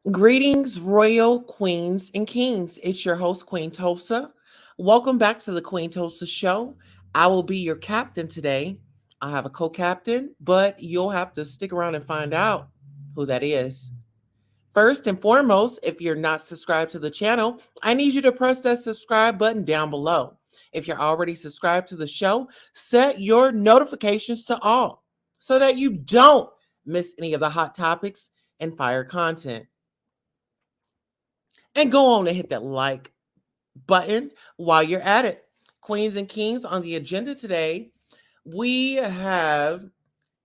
Greetings, royal queens and kings. It's your host, Queen Tulsa. Welcome back to the Queen Tulsa Show. I will be your captain today. I have a co captain, but you'll have to stick around and find out who that is. First and foremost, if you're not subscribed to the channel, I need you to press that subscribe button down below. If you're already subscribed to the show, set your notifications to all so that you don't miss any of the hot topics and fire content. And go on and hit that like button while you're at it. Queens and kings, on the agenda today, we have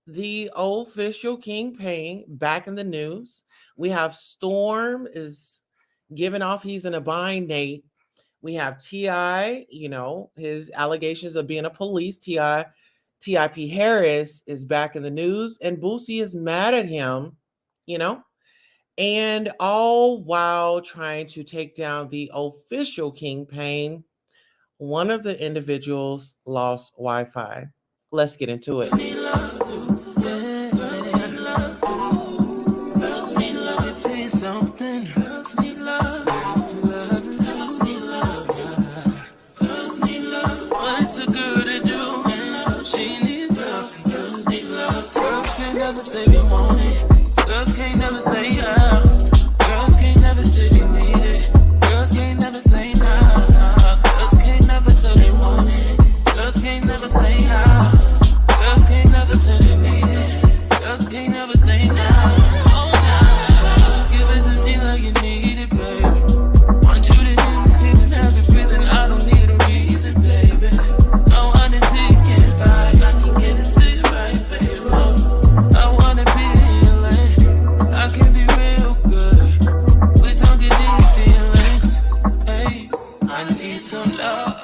the official King Payne back in the news. We have Storm is giving off he's in a bind, Nate. We have T.I., his allegations of being a police. T.I.P. Harris is back in the news, and Boosie is mad at him, you know, and all while trying to take down the official King Payne. One of the individuals lost Wi-Fi. Let's get into it. Girls can't never say how. Girls can't never say they need it. Girls can't never say nah. Girls can't never say they want it. Girls can't never say how. Girls can't never say they need it. Girls can't never say nah. Oh nah. Give it to me like you need it, baby. Want you to hear me screaming, have it breathing. I don't need a reason, baby. I want it till you can't buy. I can get it to you right, baby. I wanna be I can be real good. We don't get these feelings. Hey, I need some love.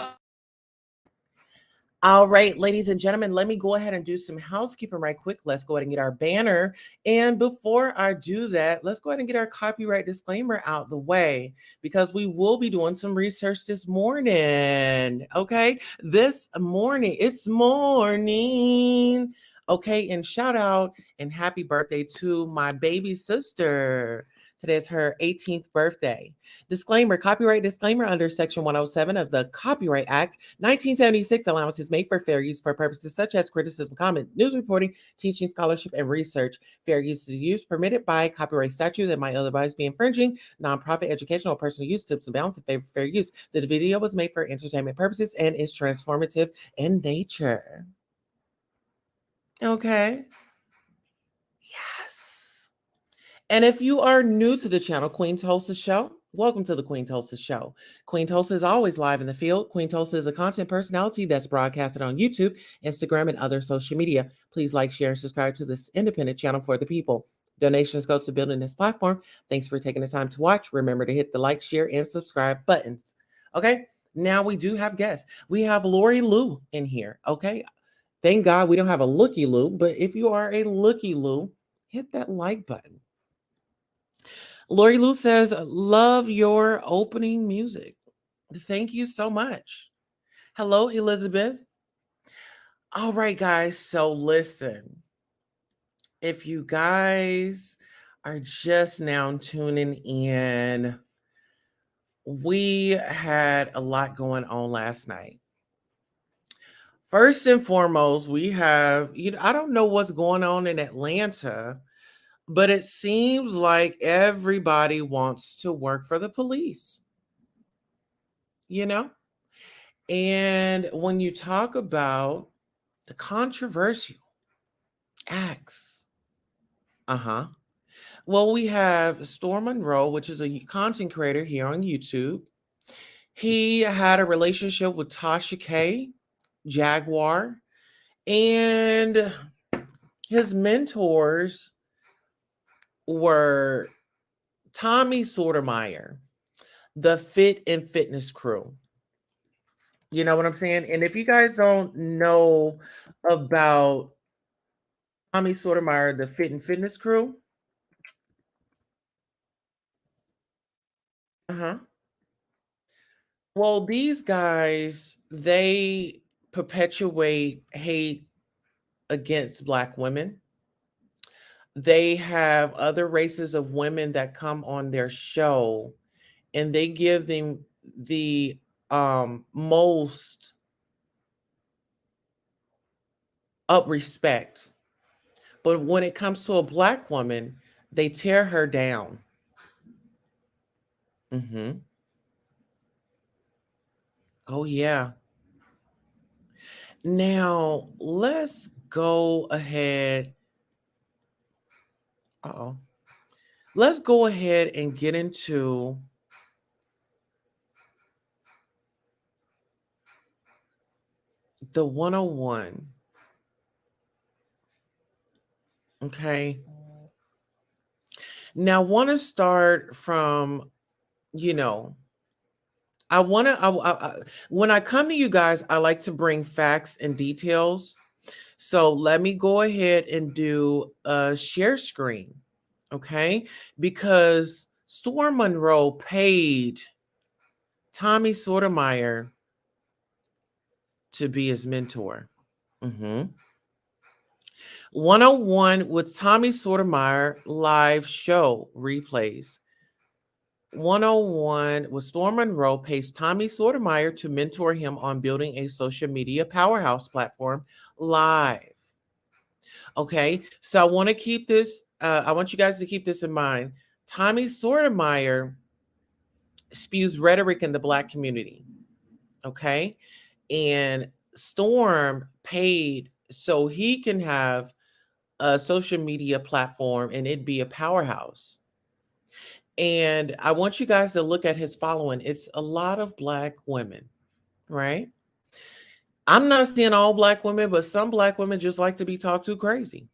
All right, ladies and gentlemen, let me go ahead and do some housekeeping right quick. Let's go ahead and get our banner. And before I do that, let's go ahead and get our copyright disclaimer out the way because we will be doing some research this morning. Okay, this morning, it's morning. Okay, and shout out and happy birthday to my baby sister. Today is her 18th birthday. Disclaimer, copyright disclaimer under Section 107 of the Copyright Act, 1976. Allowance is made for fair use for purposes such as criticism, comment, news reporting, teaching, scholarship, and research. Fair use is use permitted by copyright statute that might otherwise be infringing. Nonprofit, educational, or personal use tips and balance in favor of fair use. The video was made for entertainment purposes and is transformative in nature. Okay. Yes. And if you are new to the channel, Queen Tulsa Show, welcome to the Queen Tulsa Show. Queen Tulsa is always live in the field. Queen Tulsa is a content personality that's broadcasted on YouTube, Instagram, and other social media. Please like, share, and subscribe to this independent channel for the people. Donations go to building this platform. Thanks for taking the time to watch. Remember to hit the like, share, and subscribe buttons. Okay, now we do have guests. We have Lori Lou in here. Okay, thank God we don't have a looky Lou, but if you are a looky Lou, hit that like button. Lori Lou says, love your opening music. Thank you so much. Hello, Elizabeth. All right, guys. So listen, if you guys are just now tuning in, we had a lot going on last night. First and foremost, we have, I don't know what's going on in Atlanta, but it seems like everybody wants to work for the police, And when you talk about the controversial acts, well, we have Storm Monroe, which is a content creator here on YouTube. He had a relationship with Tasha K, Jaguar, and his mentors were Tommy Sotomayor, the Fit and Fitness crew. You know what I'm saying? And if you guys don't know about Tommy Sotomayor, the Fit and Fitness crew, well, these guys, they perpetuate hate against Black women. they have other races of women that come on their show, and they give them the most up respect. But when it comes to a black woman, they tear her down. Hmm. Oh, yeah. Now, let's go ahead. Uh-oh. Let's go ahead and get into the 101. Okay. Now, I want to start from, you know, I want to, when I come to you guys, I like to bring facts and details. So let me go ahead and do a share screen. Okay. Because Storm Monroe paid Tommy Sotomayor to be his mentor. 101 with Tommy Sotomayor live show replays. 101 with Storm Monroe pays Tommy Sotomayor to mentor him on building a social media powerhouse platform live. Okay, so I want to keep this, I want you guys to keep this in mind. Tommy Sotomayor spews rhetoric in the Black community. Okay, and Storm paid so he can have a social media platform and it'd be a powerhouse. And I want you guys to look at his following. It's a lot of Black women, right? I'm not seeing all Black women, but some Black women just like to be talked to crazy.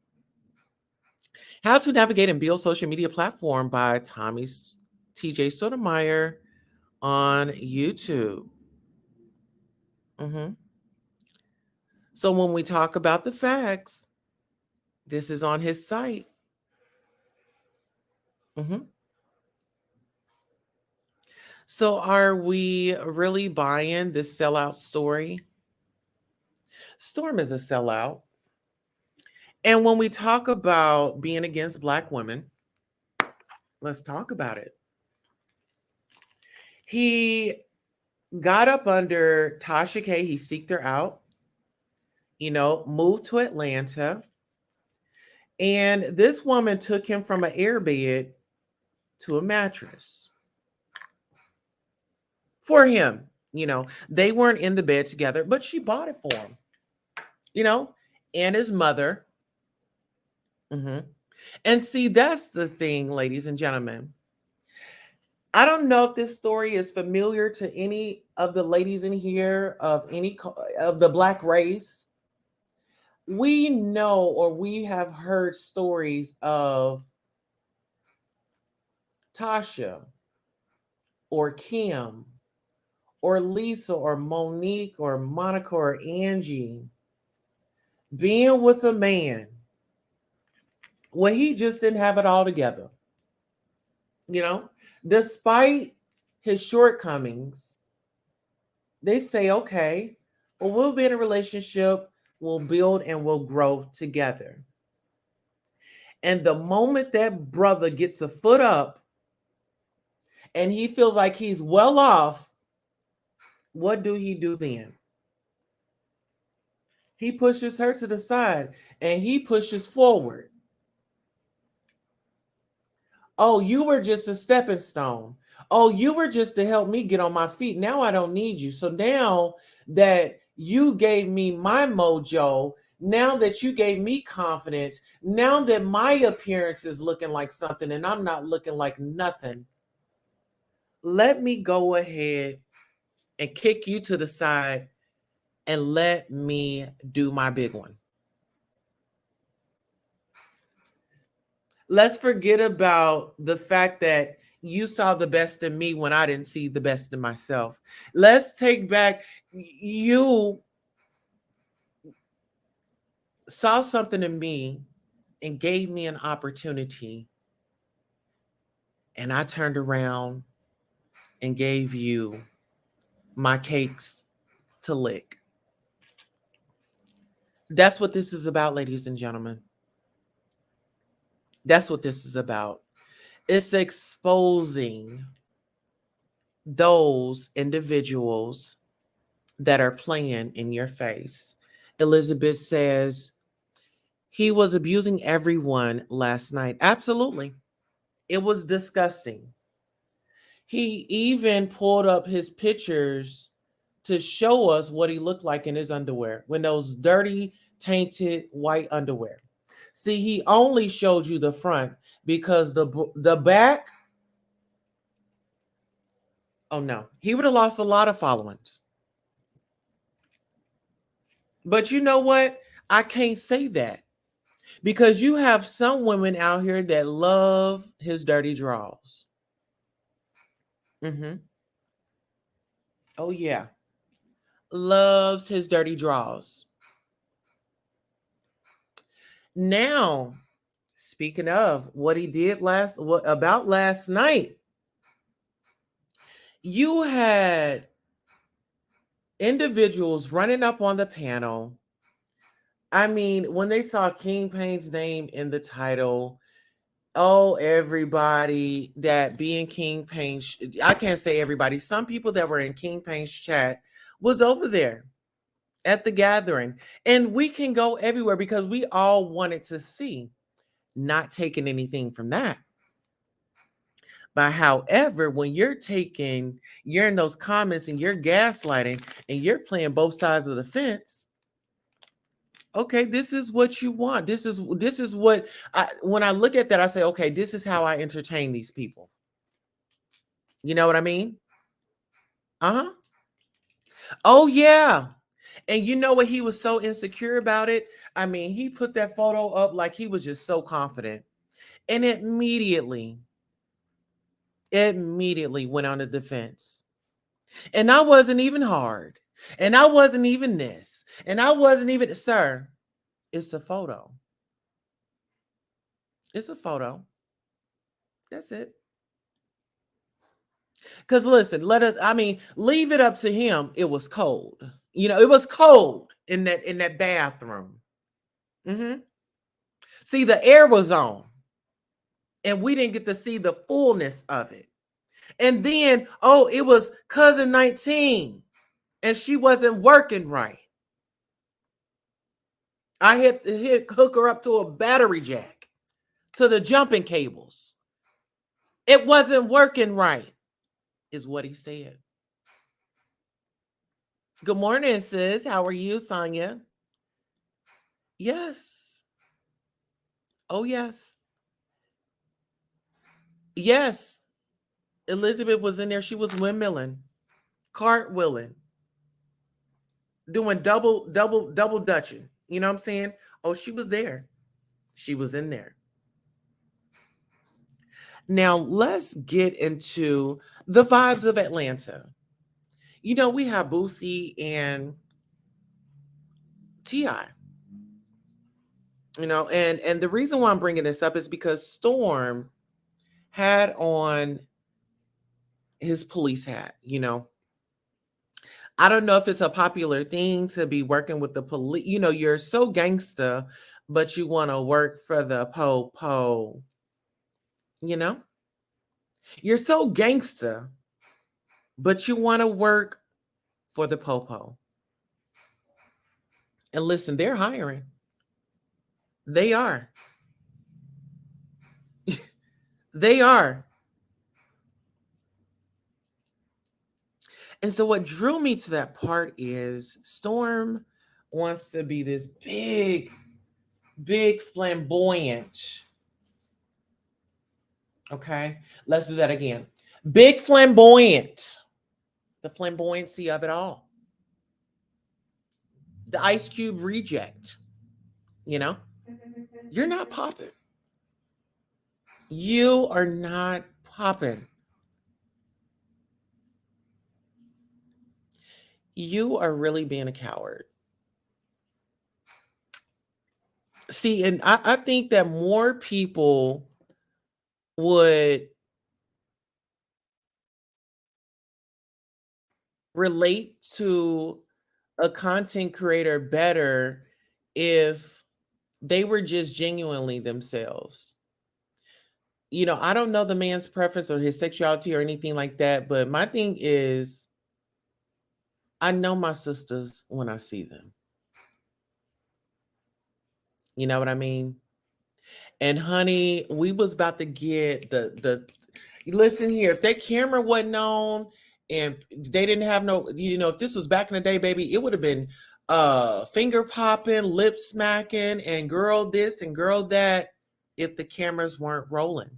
How to Navigate and Build Social Media Platform by TJ Sotomayor on YouTube. Mhm. So when we talk about the facts, this is on his site. Mhm. So are we really buying this sellout story? Storm is a sellout. And when we talk about being against Black women, let's talk about it. He got up under Tasha K. He seeked her out, moved to Atlanta. And this woman took him from an airbed to a mattress for him. They weren't in the bed together, but she bought it for him, and his mother. Mhm. And see, that's the thing, ladies and gentlemen. I don't know if this story is familiar to any of the ladies in here of the Black race. We know or we have heard stories of Tasha or Kim or Lisa or Monique or Monica or Angie being with a man when he just didn't have it all together. Despite his shortcomings, they say, okay, well, we'll be in a relationship, we'll build and we'll grow together. And the moment that brother gets a foot up and he feels like he's well off, what do he do then? He pushes her to the side and he pushes forward. Oh, you were just a stepping stone. Oh, you were just to help me get on my feet. Now I don't need you. So now that you gave me my mojo, now that you gave me confidence, now that my appearance is looking like something and I'm not looking like nothing, let me go ahead and kick you to the side and let me do my big one. Let's forget about the fact that you saw the best in me when I didn't see the best in myself. Let's take back, you saw something in me and gave me an opportunity, and I turned around and gave you my cakes to lick. That's what this is about, ladies and gentlemen. That's what this is about. It's exposing those individuals that are playing in your face. Elizabeth says he was abusing everyone last night. Absolutely. It was disgusting. He even pulled up his pictures to show us what he looked like in his underwear, when those dirty, tainted white underwear. See, he only showed you the front because the back, oh no, he would have lost a lot of followings. But you know what? I can't say that because you have some women out here that love his dirty draws. Mm-hmm. Oh yeah, loves his dirty draws. Now, speaking of what he did last night, you had individuals running up on the panel. I mean, when they saw King Payne's name in the title, oh, everybody that be in King Payne, I can't say everybody, some people that were in King Payne's chat was over there at the gathering. And we can go everywhere because we all wanted to see, not taking anything from that. But however, when you're in those comments and you're gaslighting and you're playing both sides of the fence, okay, this is what you want. This is what when I look at that, I say, okay, this is how I entertain these people. You know what I mean? Uh-huh. Oh yeah. And you know what? He was so insecure about it. I mean, he put that photo up like he was just so confident. And immediately went on the defense. And I wasn't even hard. And I wasn't even this. And I wasn't even, sir, it's a photo. It's a photo. That's it. Because listen, leave it up to him. It was cold. It was cold in that bathroom. Mm-hmm. See, the air was on. And we didn't get to see the fullness of it. And then, oh, it was cousin 19. And she wasn't working right. I had to hook her up to a battery jack, to the jumping cables. It wasn't working right, is what he said. Good morning, sis. How are you, Sonia? Yes. Oh, yes. Yes. Elizabeth was in there. She was windmilling, cartwheeling, doing double dutching. You know what I'm saying? Oh, she was there. She was in there. Now, let's get into the vibes of Atlanta. We have Boosie and T.I. And the reason why I'm bringing this up is because Storm had on his police hat. I don't know if it's a popular thing to be working with the police. You're so gangsta, but you want to work for the po. You're so gangsta, but you want to work for the po. And listen, they're hiring. They are. They are. And so what drew me to that part is Storm wants to be this big flamboyant. Okay, let's do that again. Big flamboyant. The flamboyancy of it all. The Ice Cube reject. You're not popping. You are not popping. You are really being a coward. See, and I think that more people would relate to a content creator better if they were just genuinely themselves. I don't know the man's preference or his sexuality or anything like that, but my thing is I know my sisters when I see them. You know what I mean? And honey, we was about to get the listen here. If that camera wasn't on and they didn't have no, if this was back in the day, baby, it would have been finger popping, lip smacking, and girl this and girl that if the cameras weren't rolling.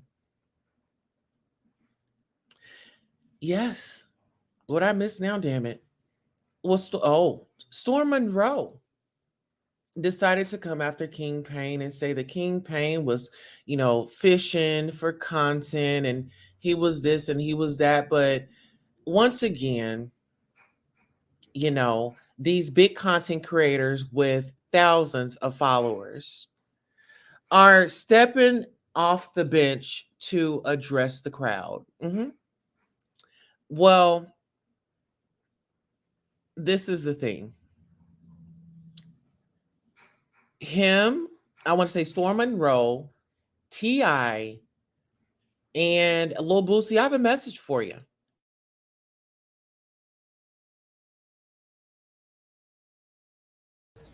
Yes. What I missed now, damn it. Was Storm Monroe decided to come after King Payne and say that King Payne was, fishing for content and he was this and he was that. But once again, these big content creators with thousands of followers are stepping off the bench to address the crowd. Well, this is the thing. Him, I want to say Storm Monroe, T.I., and Lil Boosie, I have a message for you.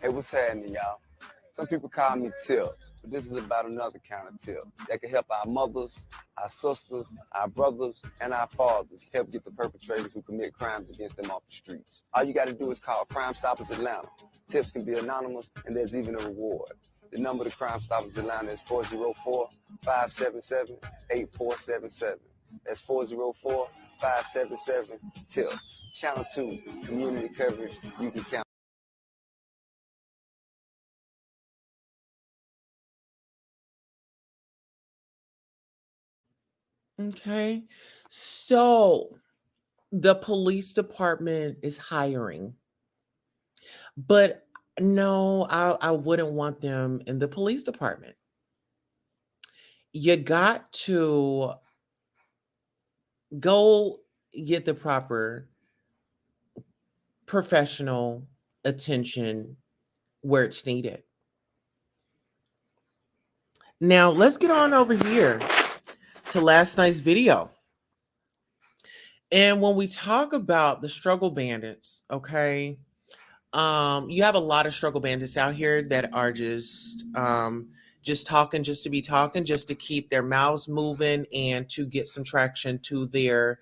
Hey, what's happening, y'all? Some people call me Tip, but this is about another kind of tip that can help our mothers, our sisters, our brothers, and our fathers help get the perpetrators who commit crimes against them off the streets. All you got to do is call Crime Stoppers Atlanta. Tips can be anonymous, and there's even a reward. The number to Crime Stoppers Atlanta is 404-577-8477. That's 404-577-TIPS. Channel 2, community coverage you can count. Okay. So the police department is hiring, but no, I wouldn't want them in the police department. You got to go get the proper professional attention where it's needed. Now, let's get on over here to last night's video. And when we talk about the struggle bandits, okay, you have a lot of struggle bandits out here that are just talking just to be talking, just to keep their mouths moving and to get some traction to their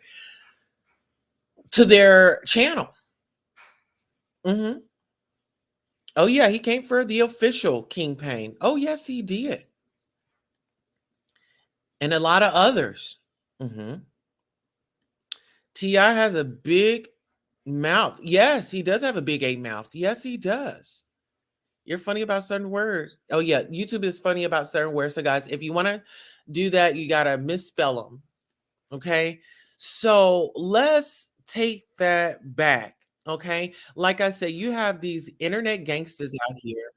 channel. hmm Oh yeah, he came for the official King Payne. Oh yes, he did, and a lot of others. hmm Ti has a big mouth. Yes, he does have a big A mouth. Yes, he does. You're funny about certain words. Oh yeah, YouTube is funny about certain words. So guys, if you want to do that, you gotta misspell them. Okay. So let's take that back. Okay. Like I said, you have these internet gangsters out here,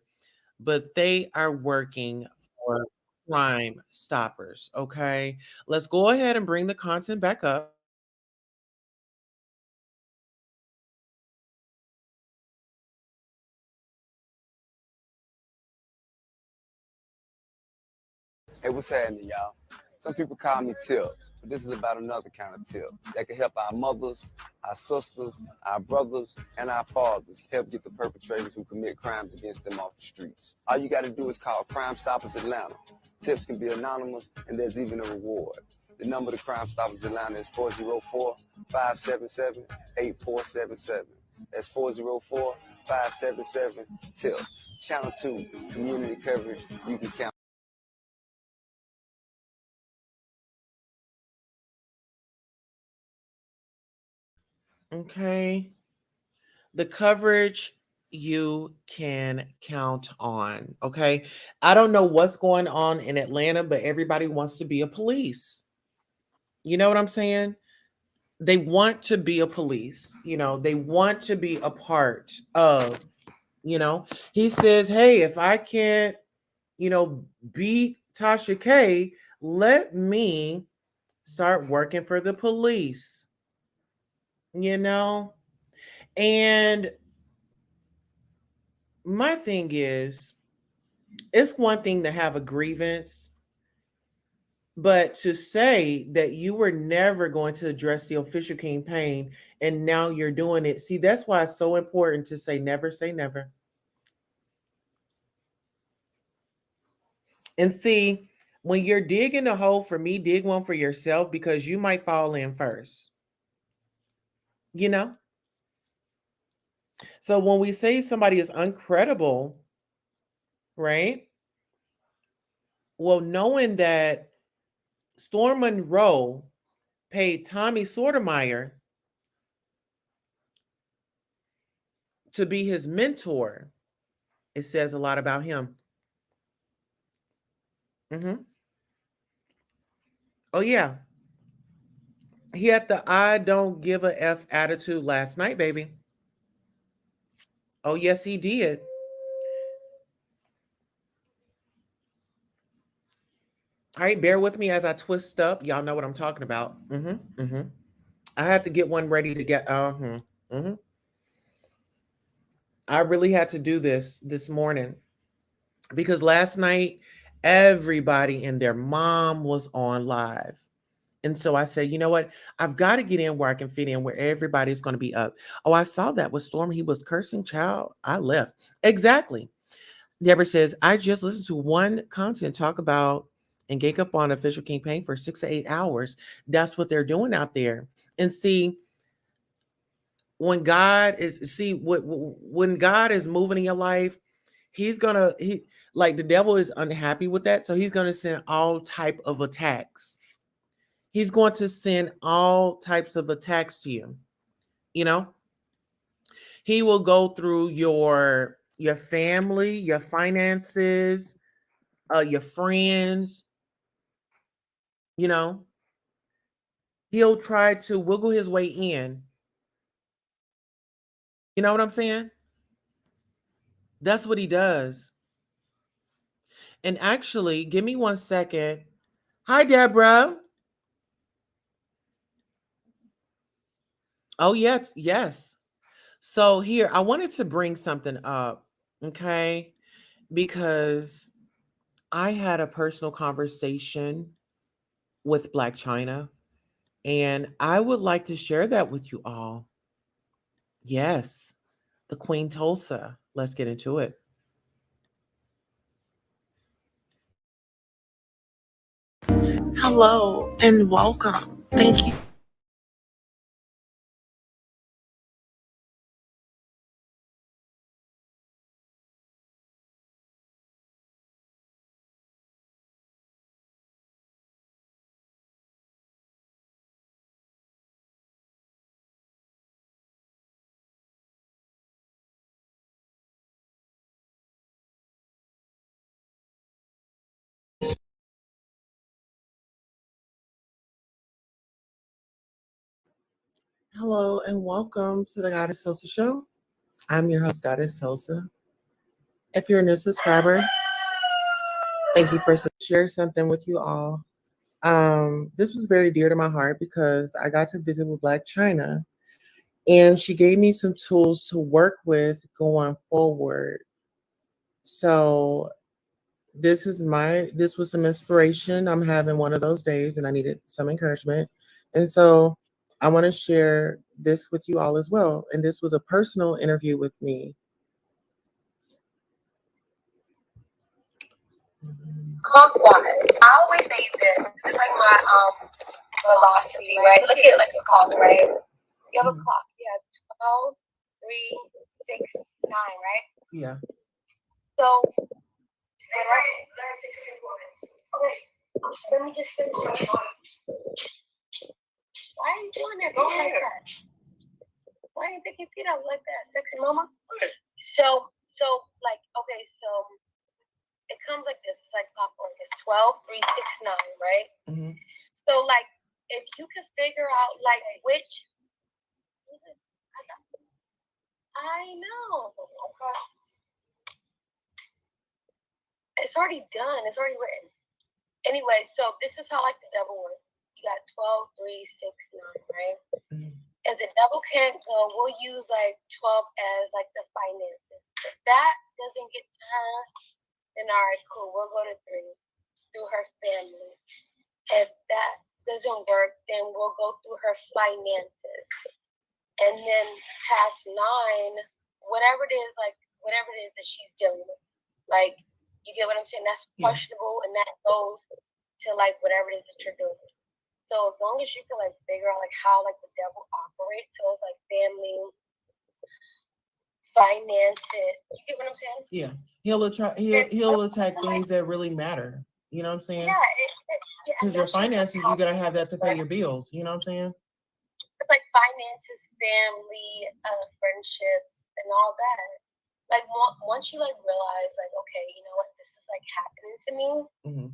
but they are working for crime stoppers. Okay. Let's go ahead and bring the content back up. Hey, what's happening, y'all? Some people call me Tip, but this is about another kind of tip that can help our mothers, our sisters, our brothers, and our fathers help get the perpetrators who commit crimes against them off the streets. All you got to do is call Crime Stoppers Atlanta. Tips can be anonymous, and there's even a reward. The number to Crime Stoppers Atlanta is 404-577-8477. That's 404-577-TIPS. Channel 2, community coverage you can count. Okay. The coverage you can count on. Okay. I don't know what's going on in Atlanta, but everybody wants to be a police. You know what I'm saying? They want to be a police. They want to be a part of, he says, hey, if I can't, beat Tasha K, let me start working for the police, you know? And my thing is, it's one thing to have a grievance, But to say that you were never going to address the official campaign and now you're doing it, see, that's why it's so important to say never say never. And see, when you're digging a hole for me, dig one for yourself because you might fall in first, you know? So when we say somebody is uncredible, right? Well, knowing that Storm Monroe paid Tommy Sotomayor to be his mentor, it says a lot about him. Oh, yeah. He had the I don't give a F attitude last night, baby. Oh, yes, he did. All right, bear with me as I twist up. Y'all know what I'm talking about. I had to get one ready to get. I really had to do this morning because last night everybody and their mom was on live. And so I said, you know what? I've got to get in where I can fit in, where everybody's going to be up. Oh, I saw that with Storm. He was cursing, child. I left. Exactly. Deborah says, I just listened to one content talk about and gig up on official campaign for 6 to 8 hours. That's what they're doing out there. And see, when God is, when God is moving in your life, he like the devil is unhappy with that. So he's gonna send all type of attacks. He's going to send all types of attacks to you. You know, he will go through your family, your finances, your friends. You know, he'll try to wiggle his way in. You know what I'm saying? That's what he does. And actually, give me 1 second. Hi, Deborah. Oh, yes, yes. So here, I wanted to bring something up, okay? Because I had a personal conversation with Black China, and I would like to share that with you all. Yes, the Queen Tulsa. Let's get into it. Hello and welcome. Thank you. Hello and welcome to the Goddess Tulsa Show. I'm your host, Goddess Tulsa. If you're a new subscriber, thank you for sharing something with you all. This was very dear to my heart because I got to visit with Black China, and she gave me some tools to work with going forward. So this was some inspiration. I'm having one of those days and I needed some encouragement. And so I want to share this with you all as well. And this was a personal interview with me. Clockwise. I always say this. This is like my philosophy, right? Look at like a clock, right? You have a clock. You have 12, 3, 6, 9, right? Yeah. So, okay, let me just finish. Why are you doing that? Go like that. Why are you picking your feet up like that, sexy mama? So like, okay, so it comes like this. It's like clockwork. It's 12, 3, 6, 9, right? Mm-hmm. So like, if you can figure out like which, I know. It's already done. It's already written. Anyway, so this is how like the devil works. You got 12, 3, 6, 9, right? Mm-hmm. If the devil can't go, we'll use like 12 as like the finances. If that doesn't get to her, then all right, cool. We'll go to 3 through her family. If that doesn't work, then we'll go through her finances. And then past 9, whatever it is that she's dealing with. Like, you get what I'm saying? That's questionable, and that goes to like whatever it is that you're doing. So as long as you can like figure out like how like the devil operates, so it's like family, finances. You get what I'm saying? Yeah. He'll attack things that really matter. You know what I'm saying? Yeah. Because your finances, you gotta have that to pay your bills. You know what I'm saying? It's like finances, family, friendships, and all that. Like once you like realize like, okay, you know what, this is like happening to me. Mm-hmm.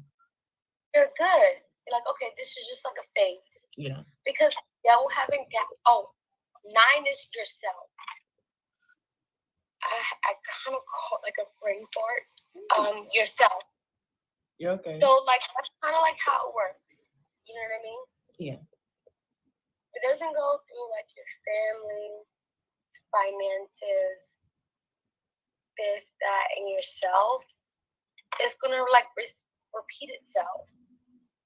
You're good. You're like, okay, this is just like a phase. Yeah. Because devil having 9 is yourself. I kind of call it like a brain fart. Yourself. Yeah, okay. So like that's kind of like how it works. You know what I mean? Yeah. It doesn't go through like your family, finances, this, that, and yourself. It's gonna like repeat itself.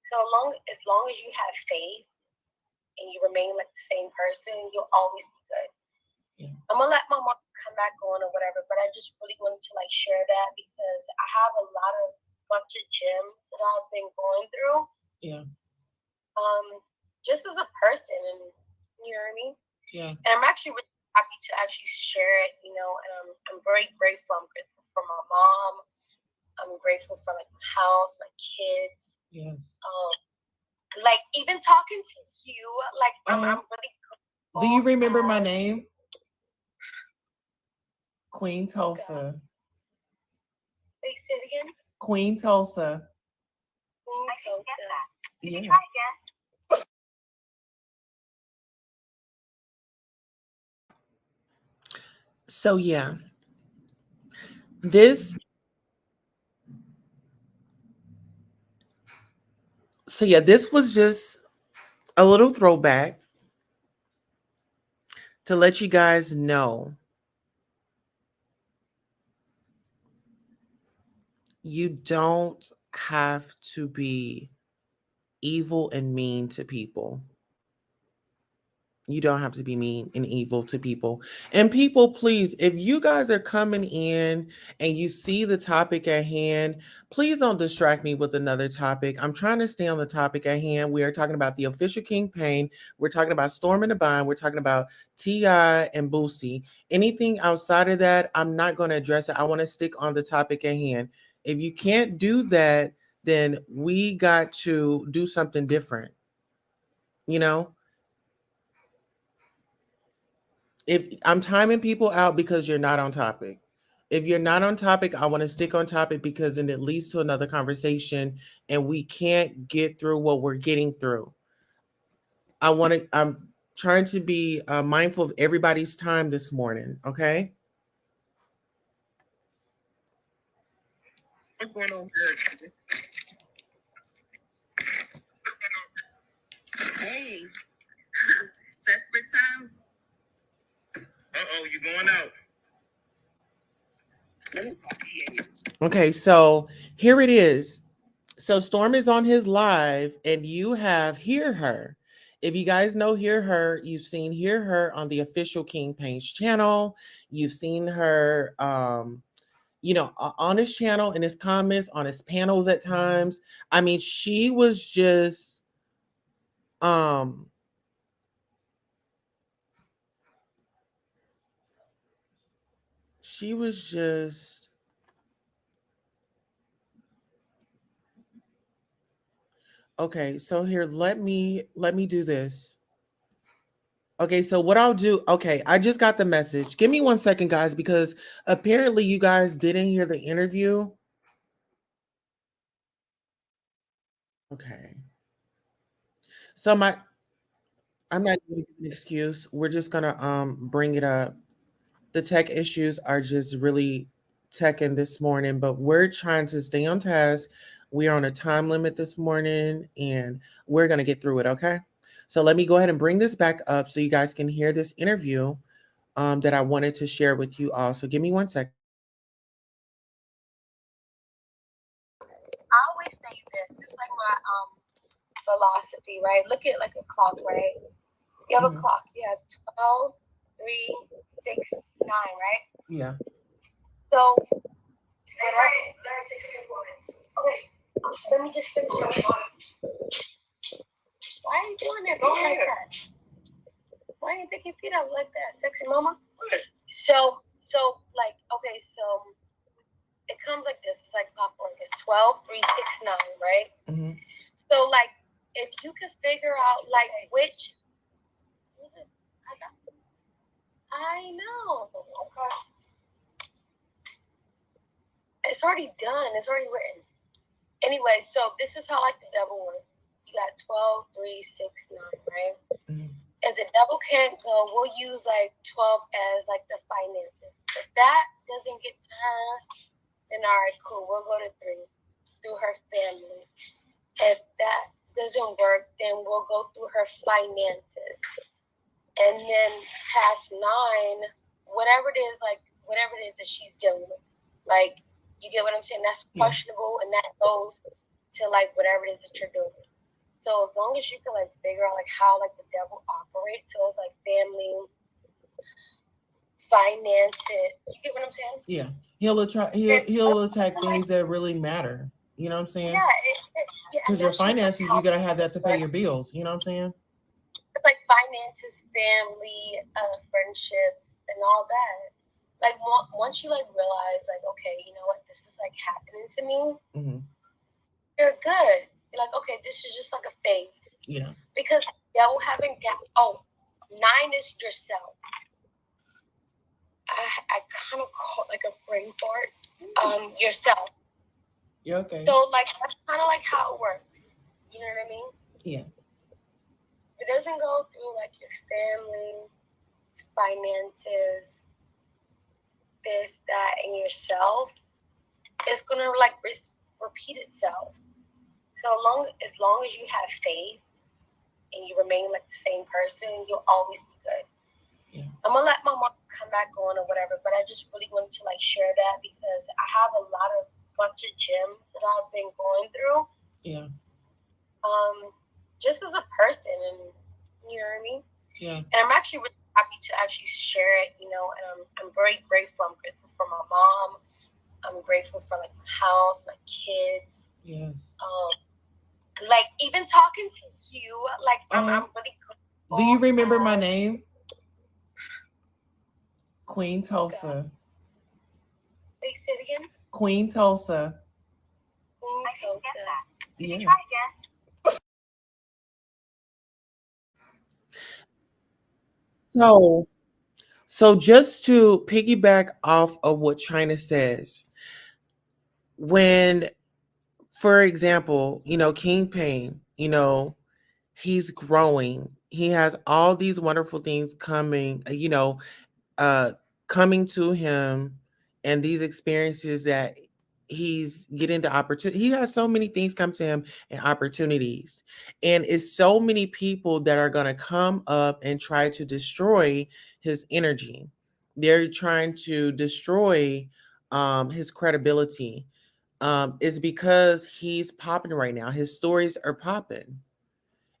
So as long as you have faith and you remain like the same person, you'll always be good. Yeah. I'm gonna let my mom come back on or whatever, but I just really wanted to like share that because I have a bunch of gems that I've been going through. Yeah. Just as a person, and you know what I mean? Yeah. And I'm actually really happy to actually share it, you know, and I'm very grateful. I'm grateful for my mom. I'm grateful for like my house, my kids. Yes. Like even talking to you, like I'm really grateful. Do you remember my name? Queen Tulsa. Wait, say it again. Queen Tulsa. Queen Tulsa. Yeah. Try again. So yeah, this was just a little throwback to let you guys know you don't have to be evil and mean to people. You don't have to be mean and evil to people. And people, please, if you guys are coming in and you see the topic at hand, please don't distract me with another topic. I'm trying to stay on the topic at hand. We are talking about the official Kingpin. We're talking about Storm and the Bind. We're talking about T.I. and Boosie. Anything outside of that, I'm not going to address it. I want to stick on the topic at hand. If you can't do that, then we got to do something different. You know? If I'm timing people out because you're not on topic. If you're not on topic, I want to stick on topic because then it leads to another conversation and we can't get through what we're getting through. I'm trying to be mindful of everybody's time this morning. Okay. What's going on here? Hey, desperate time. Uh-oh, you going out. Okay, so here it is. So Storm is on his live and you have Hear Her. If you guys know Hear Her, you've seen Hear Her on the official Kingpin's channel. You've seen her you know, on his channel, in his comments, on his panels at times. I mean, she was just she was just okay. So here, let me do this. Okay, so what I'll do, okay, I just got the message. Give me 1 second, guys, because apparently you guys didn't hear the interview. Okay. So I'm not gonna give an excuse. We're just gonna bring it up. The tech issues are just really teching this morning, but we're trying to stay on task. We are on a time limit this morning and we're gonna get through it, okay? So let me go ahead and bring this back up so you guys can hear this interview that I wanted to share with you all. So give me 1 second. I always say this. It's like my philosophy, right? Look at like a clock, right? You have a Mhm. clock. You have 12, 3, 6, 9, right? Yeah. So, okay, let me just finish up. Why are you doing that? Go like that. Why are you picking feet up like that, sexy mama? So, like, okay, so it comes like this. It's like clockwork. It's 12, 3, 6, 9, right? Mm-hmm. So, like, if you can figure out, like, which. I know. Okay. It's already done. It's already written. Anyway, so this is how, like, the devil works. You got 12, 3, 6, 9, right? Mm-hmm. If the devil can't go, we'll use, like, 12 as, like, the finances. If that doesn't get to her, then all right, cool. We'll go to 3 through her family. If that doesn't work, then we'll go through her finances. And then past 9, whatever it is, like, whatever it is that she's dealing with. Like, you get what I'm saying? That's questionable, and that goes to, like, whatever it is that you're doing. So as long as you can, like, figure out, like, how, like, the devil operates, so it's, like, family, finances. You get what I'm saying? Yeah. He'll attack things that really matter. You know what I'm saying? Yeah. Because your finances, you gotta have that to pay your bills. You know what I'm saying? It's like finances, family, friendships, and all that. Like, once you, like, realize, like, okay, you know what, this is, like, happening to me, Mm-hmm. you're good. You're like, okay, this is just like a phase. Yeah. Because devil haven't got. 9 is yourself. I kind of caught like a brain fart. Yourself. You're okay. So, like, that's kind of like how it works. You know what I mean? Yeah. It doesn't go through, like, your family, finances, this, that, and yourself. It's gonna, like, repeat itself. So as long as you have faith and you remain, like, the same person, you'll always be good. Yeah. I'm gonna let my mom come back on or whatever, but I just really wanted to, like, share that because I have a bunch of gems that I've been going through. Yeah. Just as a person, and you know what I mean. Yeah. And I'm actually really happy to actually share it, and I'm very grateful. I'm grateful for my mom. I'm grateful for, like, my house, my kids. Yes. Like, even talking to you, like, I'm really grateful. Do you remember my name? Queen Tulsa. Wait, say it again. Queen Tulsa. Queen Tulsa. Yeah. Try again. So just to piggyback off of what China says, when, for example, King Pain, he's growing. He has all these wonderful things coming, coming to him, and these experiences that he's getting the opportunity. He has so many things come to him and opportunities. And it's so many people that are going to come up and try to destroy his energy. They're trying to destroy his credibility. It's because he's popping right now. His stories are popping.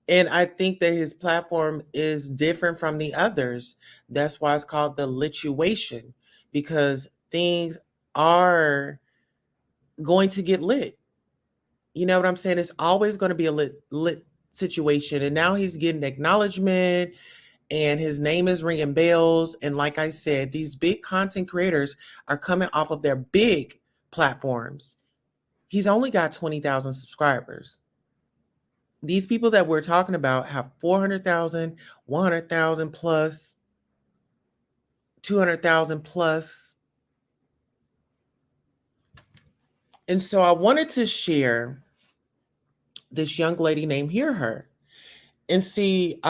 And I think that his platform is different from the others. That's why it's called the lituation, because things are going to get lit. You know what I'm saying? It's always going to be a lit situation. And now he's getting acknowledgement and his name is ringing bells. And like I said, these big content creators are coming off of their big platforms. He's only got 20,000 subscribers. These people that we're talking about have 400,000, 100,000 plus, 200,000 plus. And so I wanted to share this young lady named Hear Her. And see,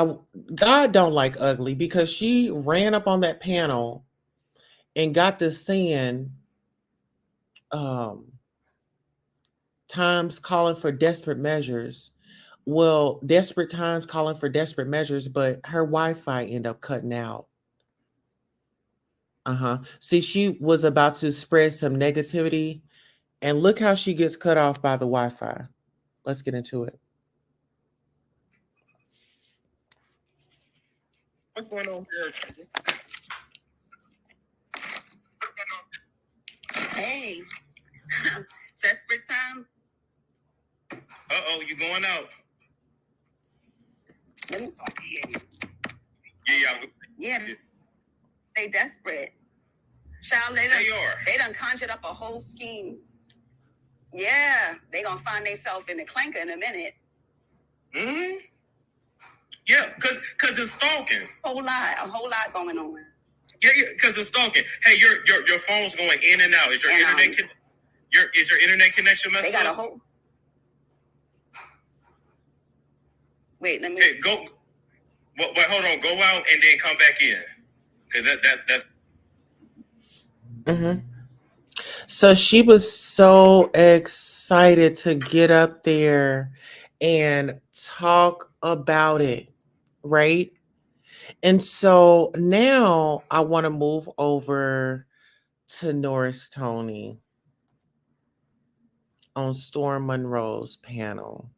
God don't like ugly, because she ran up on that panel and got this saying, times calling for desperate measures. Well, desperate times calling for desperate measures, but her Wi-Fi ended up cutting out. See, she was about to spread some negativity, and look how she gets cut off by the Wi-Fi. Let's get into it. What's going on there? Hey, desperate time. You going out? Let me talk to you. Yeah. They desperate. Child, they done conjured up a whole scheme. Yeah, they gonna find themselves in the clanker in a minute. Hmm. Yeah, cause it's stalking. A whole lot going on. Yeah, cause it's stalking. Hey, your phone's going in and out. Is your internet connection messed up? They got a whole. Wait, let me. Hey, go. Wait, hold on. Go out and then come back in, cause that's. Mm-hmm. So she was so excited to get up there and talk about it, right? And so now I want to move over to Norris Tony on Storm Monroe's panel.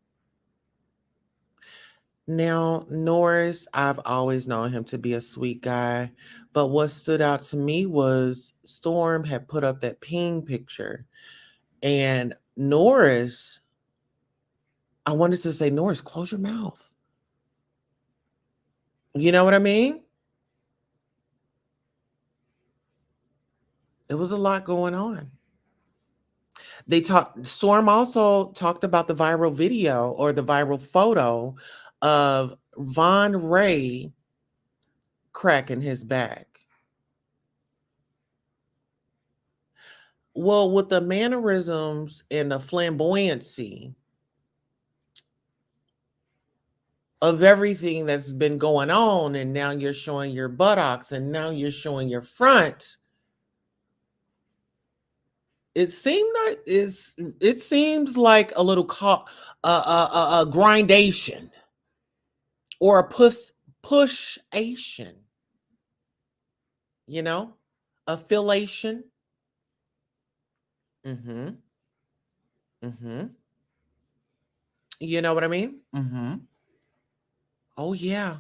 Now, Norris, I've always known him to be a sweet guy, but what stood out to me was Storm had put up that ping picture, and Norris, I wanted to say, Norris, close your mouth. You know what I mean? It was a lot going on. Storm also talked about the viral video or the viral photo of Von Ray cracking his back. Well, with the mannerisms and the flamboyancy of everything that's been going on, and now you're showing your buttocks and now you're showing your front, it seems like a little a grindation or a pushation, you know, affiliation. Mm-hmm. Mm-hmm. You know what I mean? Mm-hmm. Oh yeah.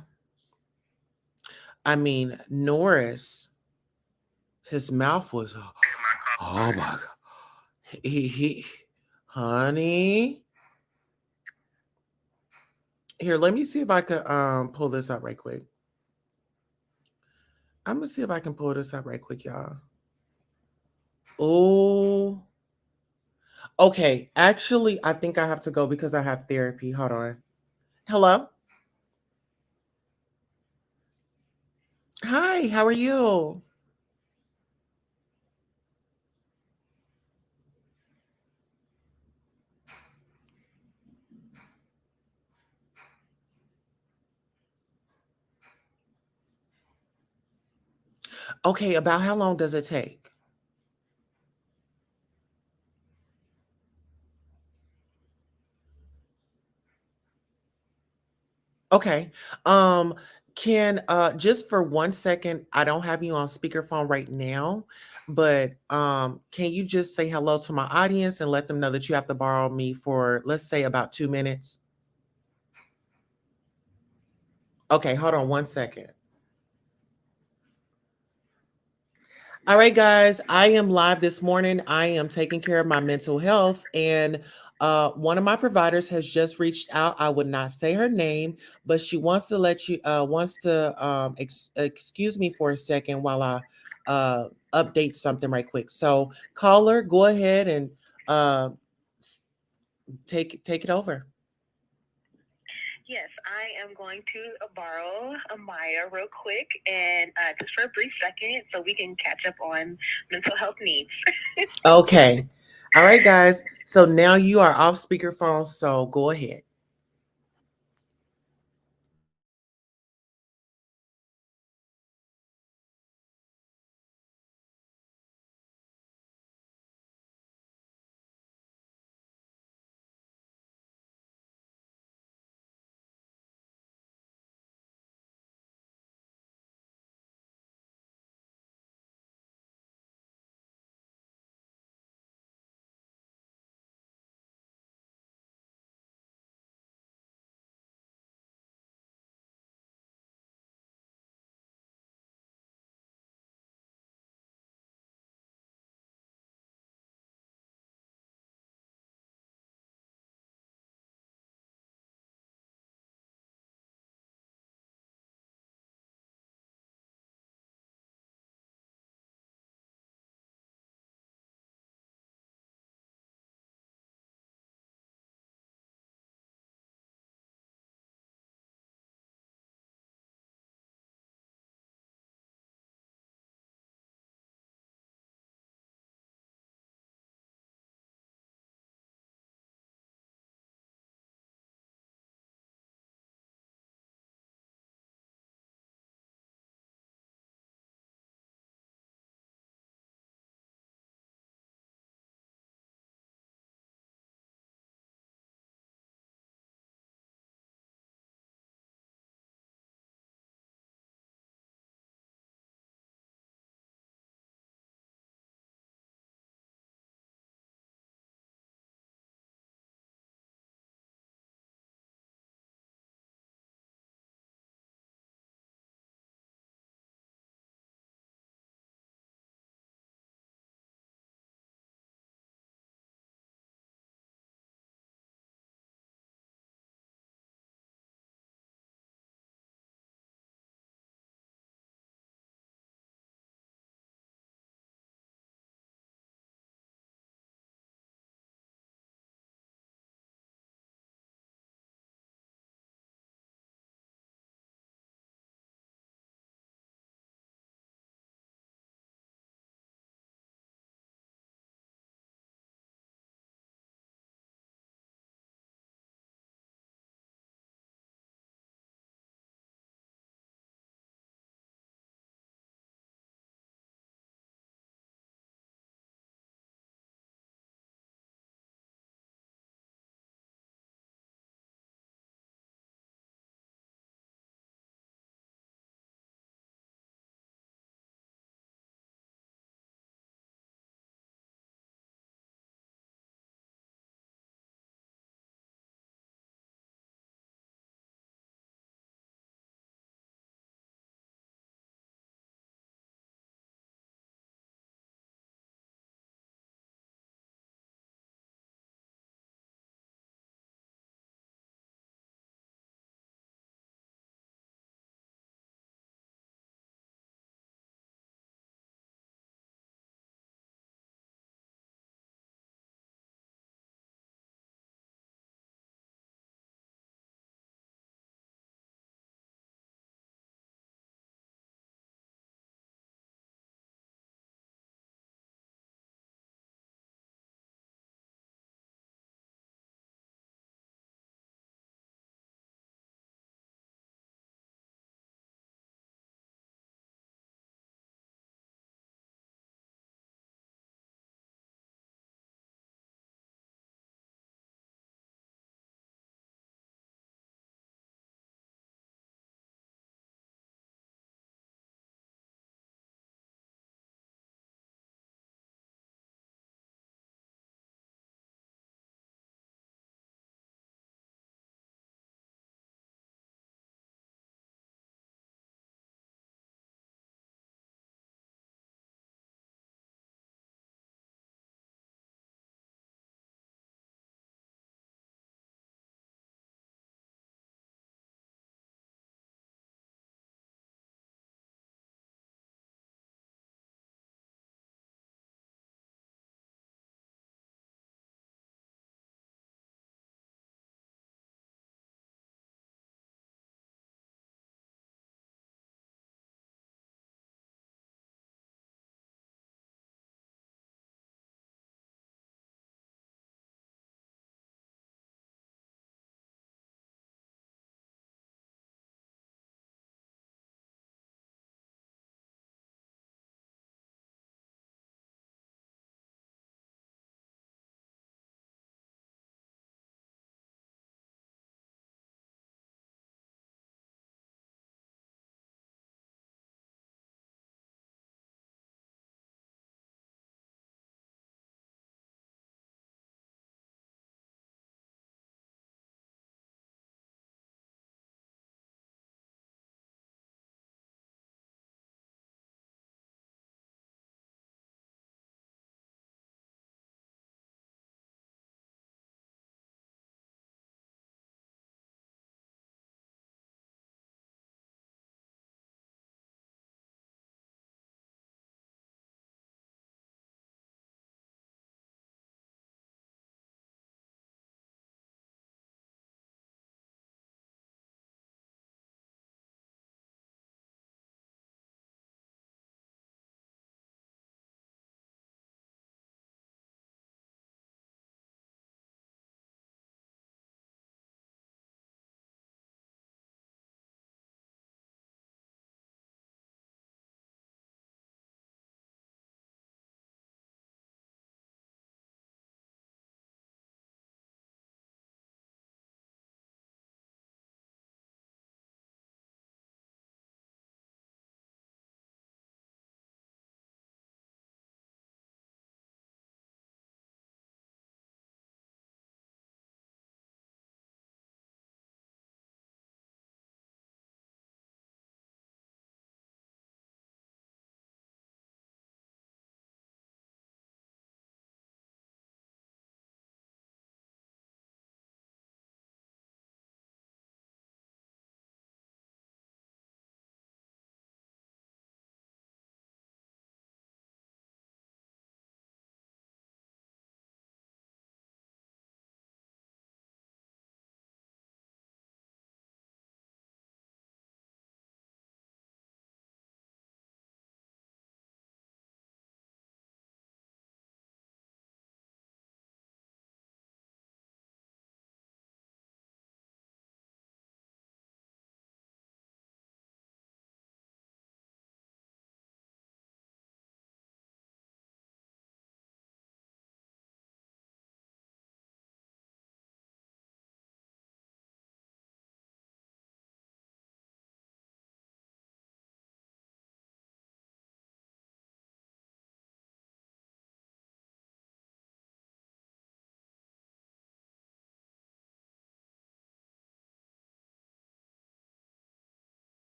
I mean, Norris, his mouth was, oh my God. He, honey. Here, let me see if I could pull this up right quick. I'm gonna see if I can pull this up right quick, y'all. Oh, okay. Actually, I think I have to go because I have therapy. Hold on. Hello. Hi, how are you? Okay, about how long does it take? Okay. Um, can just for 1 second, I don't have you on speakerphone right now, but can you just say hello to my audience and let them know that you have to borrow me for, let's say, about 2 minutes? Okay, hold on 1 second. All right, guys, I am live this morning. I am taking care of my mental health, and one of my providers has just reached out. I would not say her name, but she wants to excuse me for a second while I update something right quick. So, caller, go ahead and uh, take it over. Yes, I am going to borrow Maya real quick and just for a brief second so we can catch up on mental health needs. Okay. All right, guys. So now you are off speakerphone, so go ahead.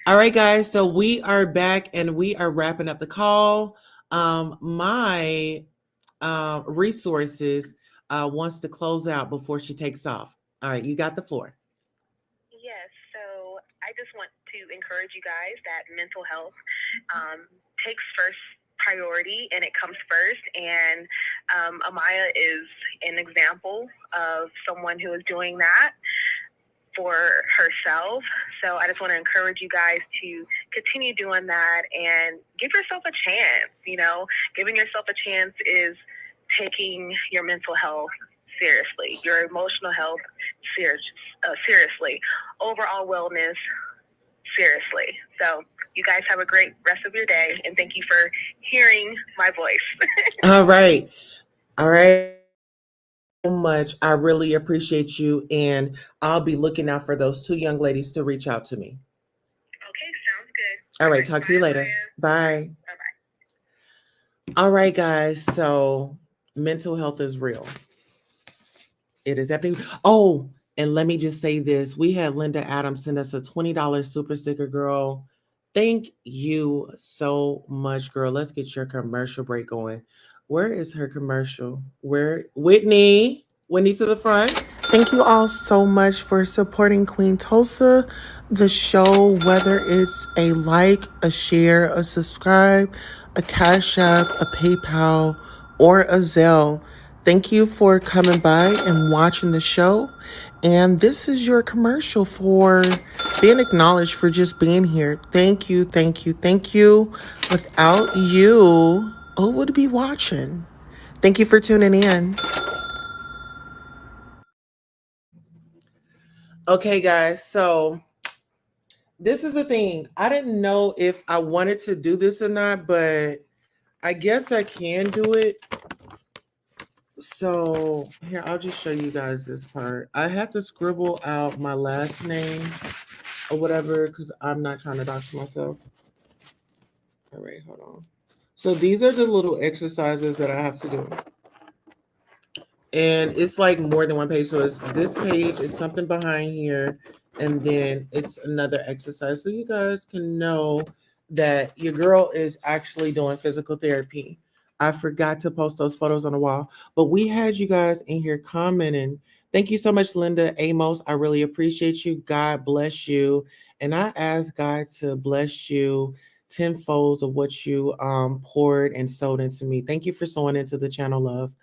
All right, guys. So we are back and we are wrapping up the call. My resources wants to close out before she takes off. All right, you got the floor. Yes, so I just want to encourage you guys that mental health takes first priority and it comes first. And Amaya is an example of someone who is doing that for herself. So I just want to encourage you guys to continue doing that and give yourself a chance. You know, giving yourself a chance is taking your mental health seriously, your emotional health seriously, overall wellness seriously. So you guys have a great rest of your day, and thank you for hearing my voice. All right. All right. So much. I really appreciate you, and I'll be looking out for those two young ladies to reach out to me. Okay, sounds good. All right. Talk to you later. Bye. Bye-bye. All right, guys. So mental health is real. It is everything. Oh, and let me just say this. We had Linda Adams send us a $20 super sticker, girl. Thank you so much, girl. Let's get your commercial break going. Where is her commercial? Where? Whitney to the front. Thank you all so much for supporting Queen Tulsa, the show, whether it's a like, a share, a subscribe, a Cash App, a PayPal, or a Zelle. Thank you for coming by and watching the show. And this is your commercial for being acknowledged for just being here. Thank you, thank you, thank you. Without you, who would be watching? Thank you for tuning in. Okay, guys, so this is the thing. I didn't know if I wanted to do this or not, but I guess I can do it. So here, I'll just show you guys this part. I have to scribble out my last name or whatever because I'm not trying to dox myself. All right, hold on. So these are the little exercises that I have to do. And it's like more than one page. So it's this page is something behind here, and then it's another exercise. So you guys can know that your girl is actually doing physical therapy. I forgot to post those photos on the wall, but we had you guys in here commenting. Thank you so much, Linda Amos. I really appreciate you. God bless you. And I ask God to bless you tenfolds of what you poured and sowed into me. Thank you for sowing into the channel, love.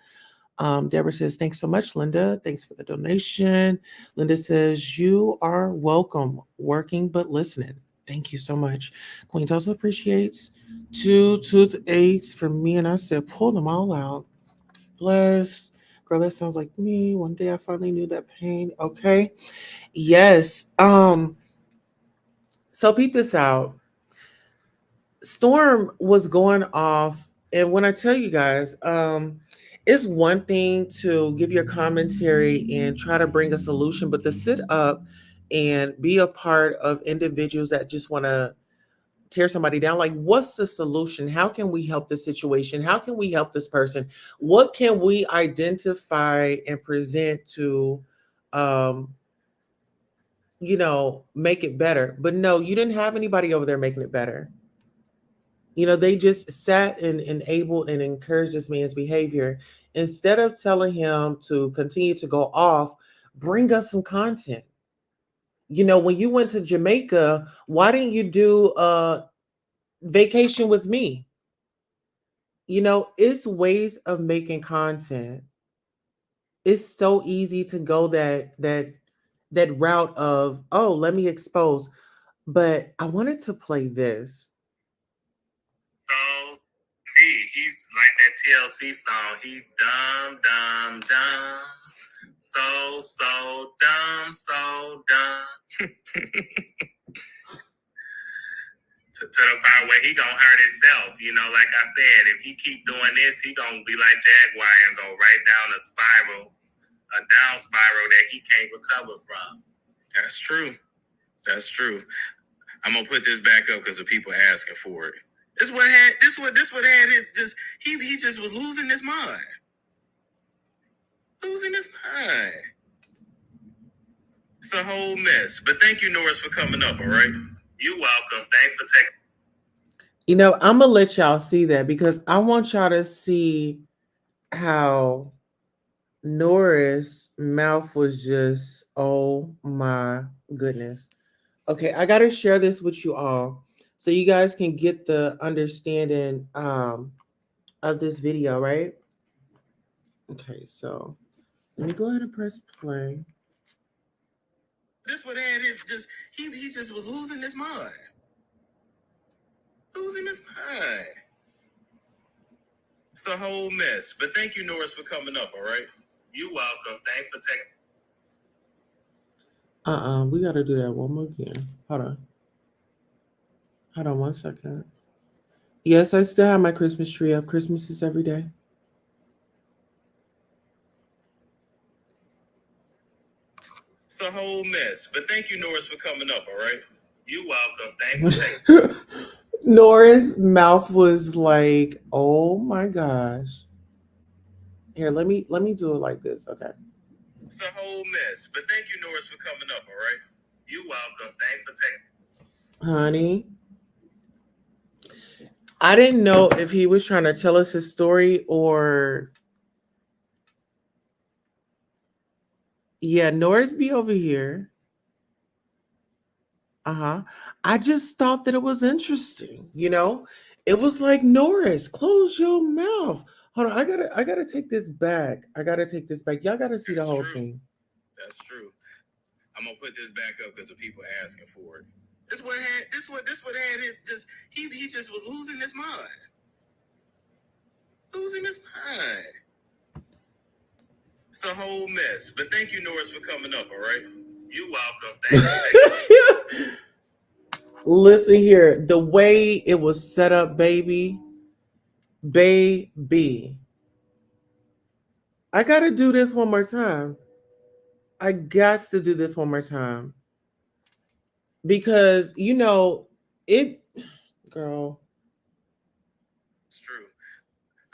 Deborah says, thanks so much, Linda. Thanks for the donation. Linda says, you are welcome, working but listening. Thank you so much. Queen also appreciates 2 toothaches from me, and I said, pull them all out. Bless. Girl, that sounds like me. One day I finally knew that pain. Okay. Yes. So peep this out. Storm was going off, and when I tell you guys, it's one thing to give your commentary and try to bring a solution, but to sit up and be a part of individuals that just want to tear somebody down, like, what's the solution? How can we help the situation? How can we help this person? What can we identify and present to make it better? But no, you didn't have anybody over there making it better. They just sat and enabled and encouraged this man's behavior. Instead of telling him to continue to go off, bring us some content. When you went to Jamaica, why didn't you do a vacation with me? It's ways of making content. It's so easy to go that route of, oh, let me expose. But I wanted to play this. So, see, he's like that TLC song. He dumb, dumb, dumb. So dumb, so dumb. to the part where he gonna hurt himself. Like I said, if he keep doing this, he gonna be like Jaguar and go right down a down spiral that he can't recover from. That's true. That's true. I'm gonna put this back up because the people are asking for it. This what had his just he just was losing his mind. Losing his mind. It's a whole mess. But thank you, Norris, for coming up, all right? You're welcome. Thanks for taking. You know, I'm gonna let y'all see that because I want y'all to see how Norris' mouth was just, oh my goodness. Okay, I gotta share this with you all so you guys can get the understanding of this video, right? Okay, so let me go ahead and press play. This what had is just he just was losing his mind. Losing his mind. It's a whole mess. But thank you, Norris, for coming up, all right? You're welcome. Thanks for taking. We gotta do that one more again. Hold on. Hold on 1 second. Yes, I still have my Christmas tree up. Christmas is every day. It's a whole mess. But thank you, Norris, for coming up, all right? You're welcome. Thanks for taking. Nora's mouth was like, oh my gosh. Here, let me do it like this. Okay. It's a whole mess. But thank you, Norris, for coming up, all right? You're welcome. Thanks for taking. Honey, I didn't know if he was trying to tell us his story or yeah, Norris be over here. I just thought that it was interesting, you know? It was like, Norris, close your mouth. Hold on, I gotta take this back. I gotta take this back. Y'all gotta see the whole thing. That's true. I'm gonna put this back up because the people asking for it. This what had is just he just was losing his mind. Losing his mind. It's a whole mess. But thank you, Norris, for coming up, all right? You're welcome. Thank you. Listen here, the way it was set up, baby. I gotta do this one more time. I got to do this one more time. Because, you know, it, girl. It's true.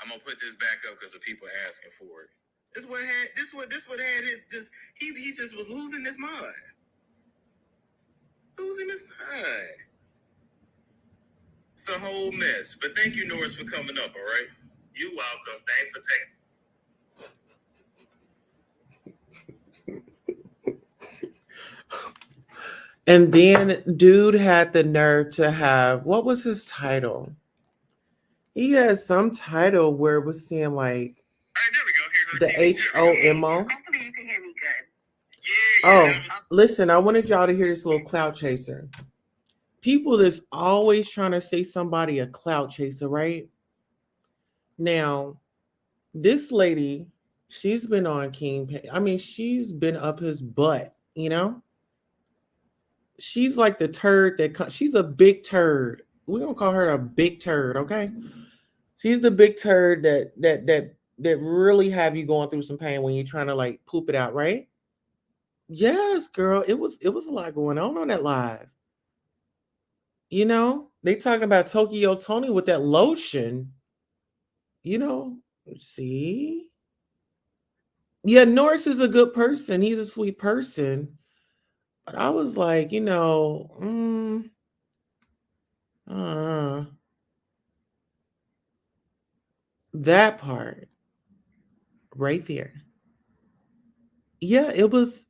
I'm gonna put this back up because the people asking for it. This what had is just he just was losing his mind. Losing his mind. It's a whole mess. But thank you, Norris, for coming up, all right? You're welcome. Thanks for taking. And then dude had the nerve to have, what was his title? He had some title where it was saying like, All right, there we go. the HOMO. Hopefully you can hear me good. Oh, listen, I wanted y'all to hear this little clout chaser. People that's always trying to say somebody a clout chaser, right? Now, this lady, she's been on King. I mean, she's been up his butt, you know? She's like the turd that she's a big turd. We're gonna call her a big turd, okay? She's the big turd that really have you going through some pain when you're trying to like poop it out, right? Yes, girl. It was a lot going on that live. You know, they talking about Tokyo Tony with that lotion. You know, see? Yeah, Norris is a good person. He's a sweet person. But I was like, you know, that part right there. Yeah, it was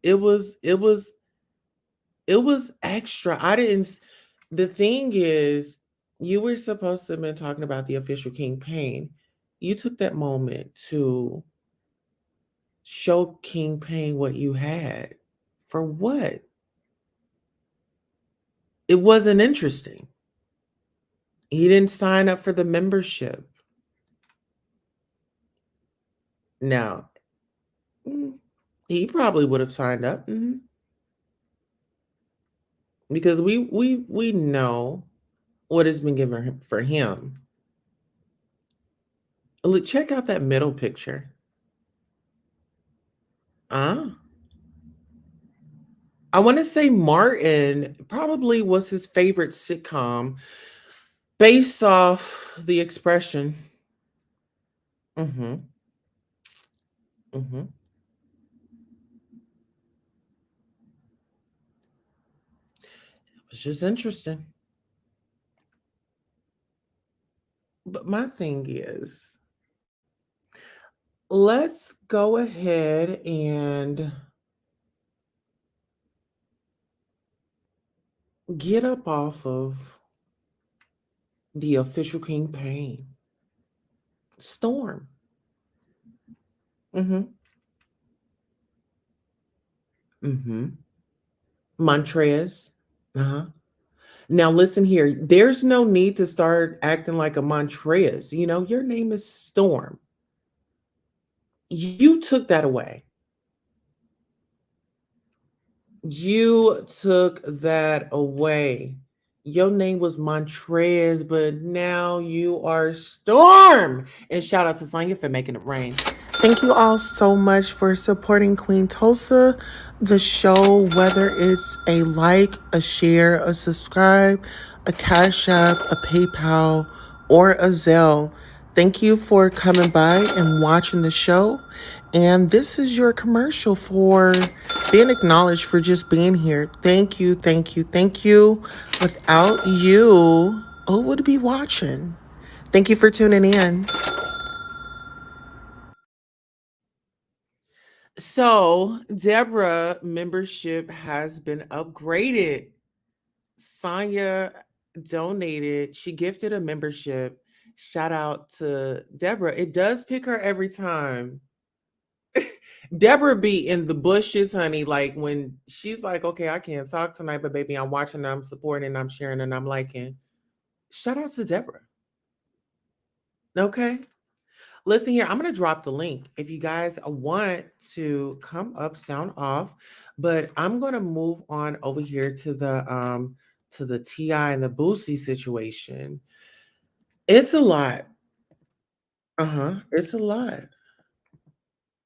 extra. I didn't. The thing is, you were supposed to have been talking about the official King Pain. You took that moment to show King Pain what you had. For what? It wasn't interesting. He didn't sign up for the membership. Now, he probably would have signed up because we know what has been given for him. Look, check out that middle picture. I want to say Martin probably was his favorite sitcom based off the expression. It's just interesting. But my thing is, let's go ahead and get up off of the official campaign. Storm. Mm-hmm. Mm-hmm. Montrez. Uh-huh. Now listen here. There's no need to start acting like a Montrez. You know, your name is Storm. You took that away. You took that away. Your name was Montrez, but now you are Storm. And shout out to Sonya for making it rain. Thank you all so much for supporting Queen Tulsa, the show, whether it's a like, a share, a subscribe, a Cash App, a PayPal, or a Zelle. Thank you for coming by and watching the show. And this is your commercial for being acknowledged for just being here. Thank you, thank you, thank you. Without you, who would be watching? Thank you for tuning in. So, Deborah membership has been upgraded. Sonya donated, she gifted a membership. Shout out to Deborah. It does pick her every time. Deborah be in the bushes, honey. Like when she's like, okay, I can't talk tonight, but baby, I'm watching, I'm supporting, I'm sharing, and I'm liking. Shout out to Deborah. Okay. Listen here, I'm going to drop the link if you guys want to come up, sound off, but I'm going to move on over here to the TI and the Boosie situation. It's a lot. It's a lot.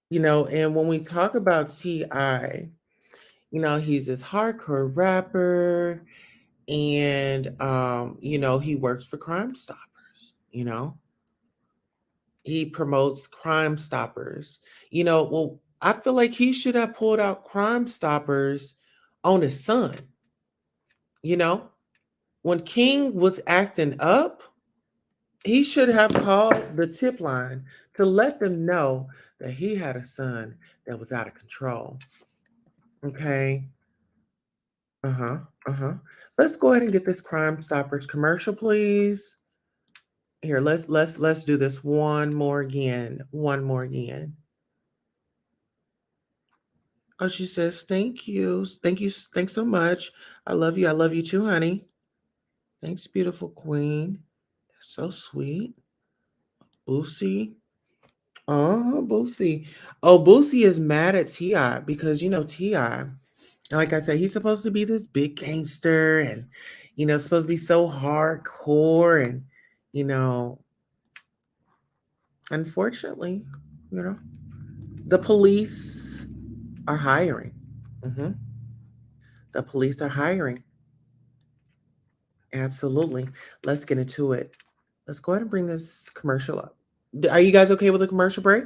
You know, and when we talk about TI, you know, he's this hardcore rapper and you know, he works for Crime Stoppers, you know. He promotes Crime Stoppers. You know, well, I feel like he should have pulled out Crime Stoppers on his son. You know, when King was acting up, he should have called the tip line to let them know that he had a son that was out of control. Okay. Uh-huh. Uh-huh. Let's go ahead and get this Crime Stoppers commercial, please. Here, let's do this one more again. One more again. Oh, she says, thank you. Thank you. Thanks so much. I love you. I love you too, honey. Thanks, beautiful queen. That's so sweet. Boosie. Oh, Boosie. Oh, Boosie is mad at T.I. because, you know, T.I., like I said, he's supposed to be this big gangster and, you know, supposed to be so hardcore. And, you know, unfortunately, you know, the police are hiring. hmm The police are hiring. Absolutely. Let's get into it. Let's go ahead and bring this commercial up. Are you guys okay with a commercial break?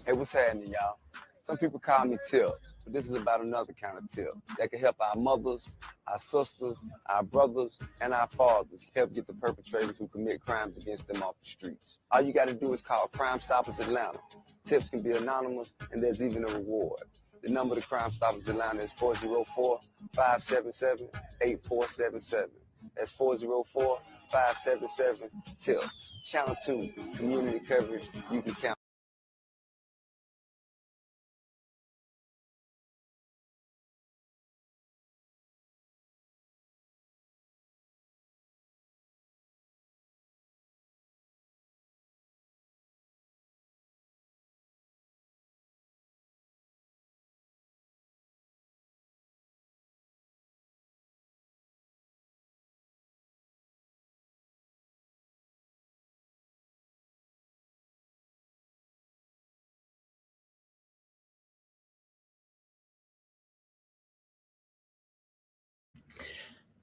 Hey, what's happening, y'all? Some people call me Tip, but this is about another kind of tip that can help our mothers, our sisters, our brothers, and our fathers help get the perpetrators who commit crimes against them off the streets. All you got to do is call Crime Stoppers Atlanta. Tips can be anonymous, and there's even a reward. The number to Crime Stoppers Atlanta is 404-577-8477. That's 404-577-TIPS. Channel 2, community coverage you can count.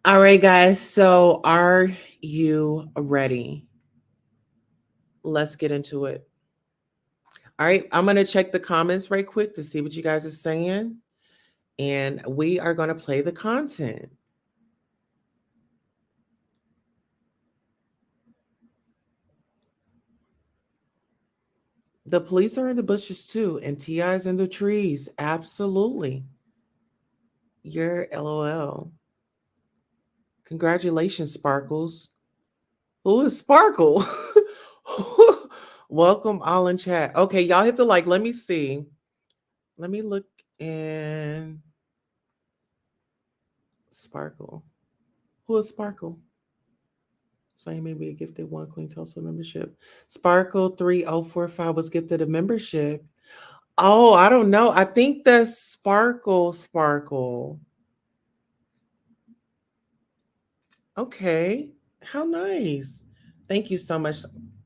All right, guys. So are you ready? let's get into it. All right, I'm going to check the comments right quick to see what you guys are saying. And we are going to play the content. The police are in the bushes too, and T.I.'s in the trees. Absolutely. You're LOL. Congratulations, Sparkles. Who is Sparkle? Welcome all in chat. Okay, y'all hit the like. Let me see. Let me look in Sparkle. Who is Sparkle? Saying maybe a gifted one Queen Tulsa membership. Sparkle 3045 was gifted a membership. Oh, I don't know. I think that's Sparkle. Okay. How nice. Thank you so much.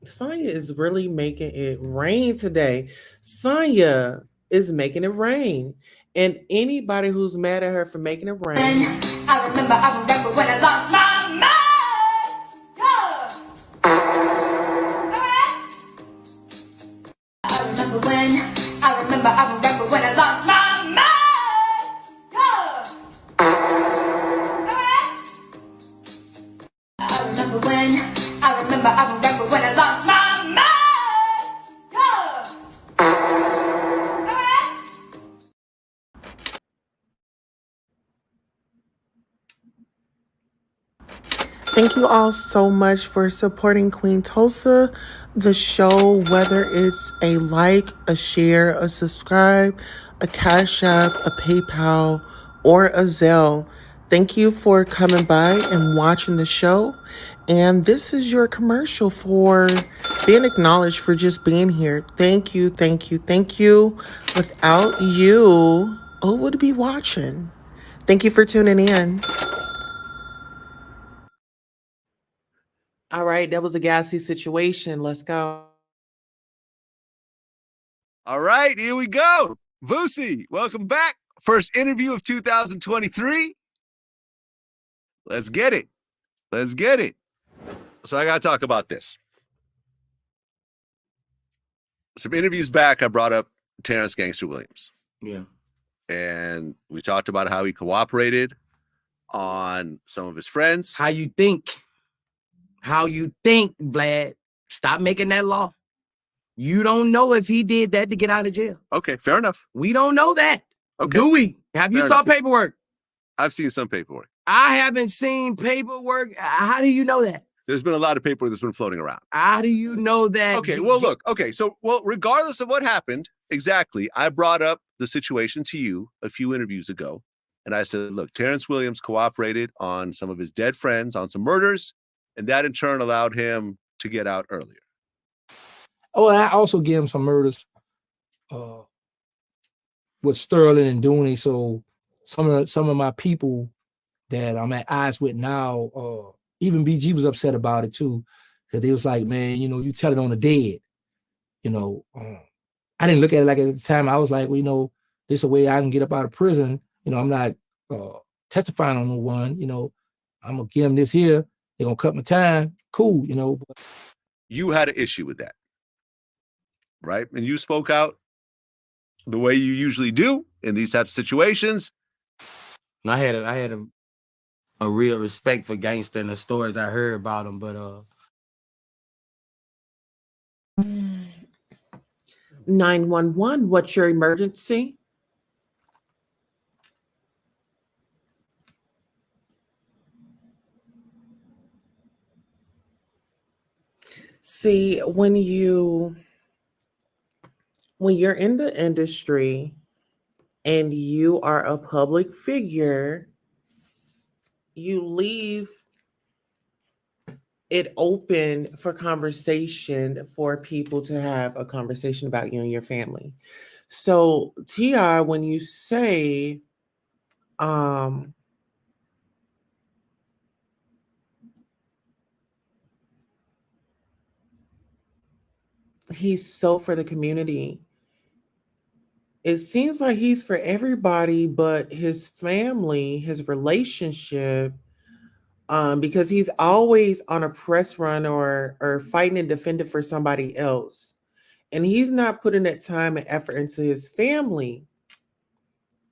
Sonya is really making it rain today. Sonya is making it rain. And anybody who's mad at her for making it rain. I remember when I lost my mind. Yeah. I remember when I lost my mind. Yeah. I remember when I lost my mind. Yeah. Thank you all so much for supporting Queen Tulsa, the show, whether it's a like, a share, a subscribe, a Cash App, a PayPal, or a Zelle. Thank you for coming by and watching the show. And this is your commercial for being acknowledged for just being here. Thank you. Without you, who would be watching? Thank you for tuning in. All right, that was a gassy situation. Let's go. All right, here we go. Boosie, welcome back. First interview of 2023. Let's get it. So I got to talk about this. Some interviews back, I brought up Terrence Gangster Williams. Yeah. And we talked about how he cooperated on some of his friends. How you think, Vlad? Stop making that law. You don't know if he did that to get out of jail. Okay, fair enough. We don't know that. Okay. Do we? Have you saw paperwork? I've seen some paperwork. I haven't seen paperwork. How do you know that? There's been a lot of paperwork that's been floating around. How do you know that? Okay, well, look. Okay, so, regardless of what happened, exactly, I brought up the situation to you a few interviews ago. And I said, look, Terrence Williams cooperated on some of his dead friends on some murders. And that in turn allowed him to get out earlier. Oh, and I also gave him some murders with Sterling and Dooney. So some of my people that I'm at odds with now, even BG was upset about it too, because they was like, man, you tell it on the dead. I didn't look at it like at the time. I was like, well, this is a way I can get up out of prison. I'm not testifying on no one. I'm gonna give them this here. They're gonna cut my time. Cool, You had an issue with that, right? And you spoke out the way you usually do in these types of situations. I had a real respect for gangster and the stories I heard about him, but 911, what's your emergency? See, when you're in the industry and you are a public figure, you leave it open for conversation for people to have a conversation about you and your family. So T.I., when you say he's so for the community, it seems like he's for everybody but his family, his relationship. because he's always on a press run or fighting and defending for somebody else. And he's not putting that time and effort into his family.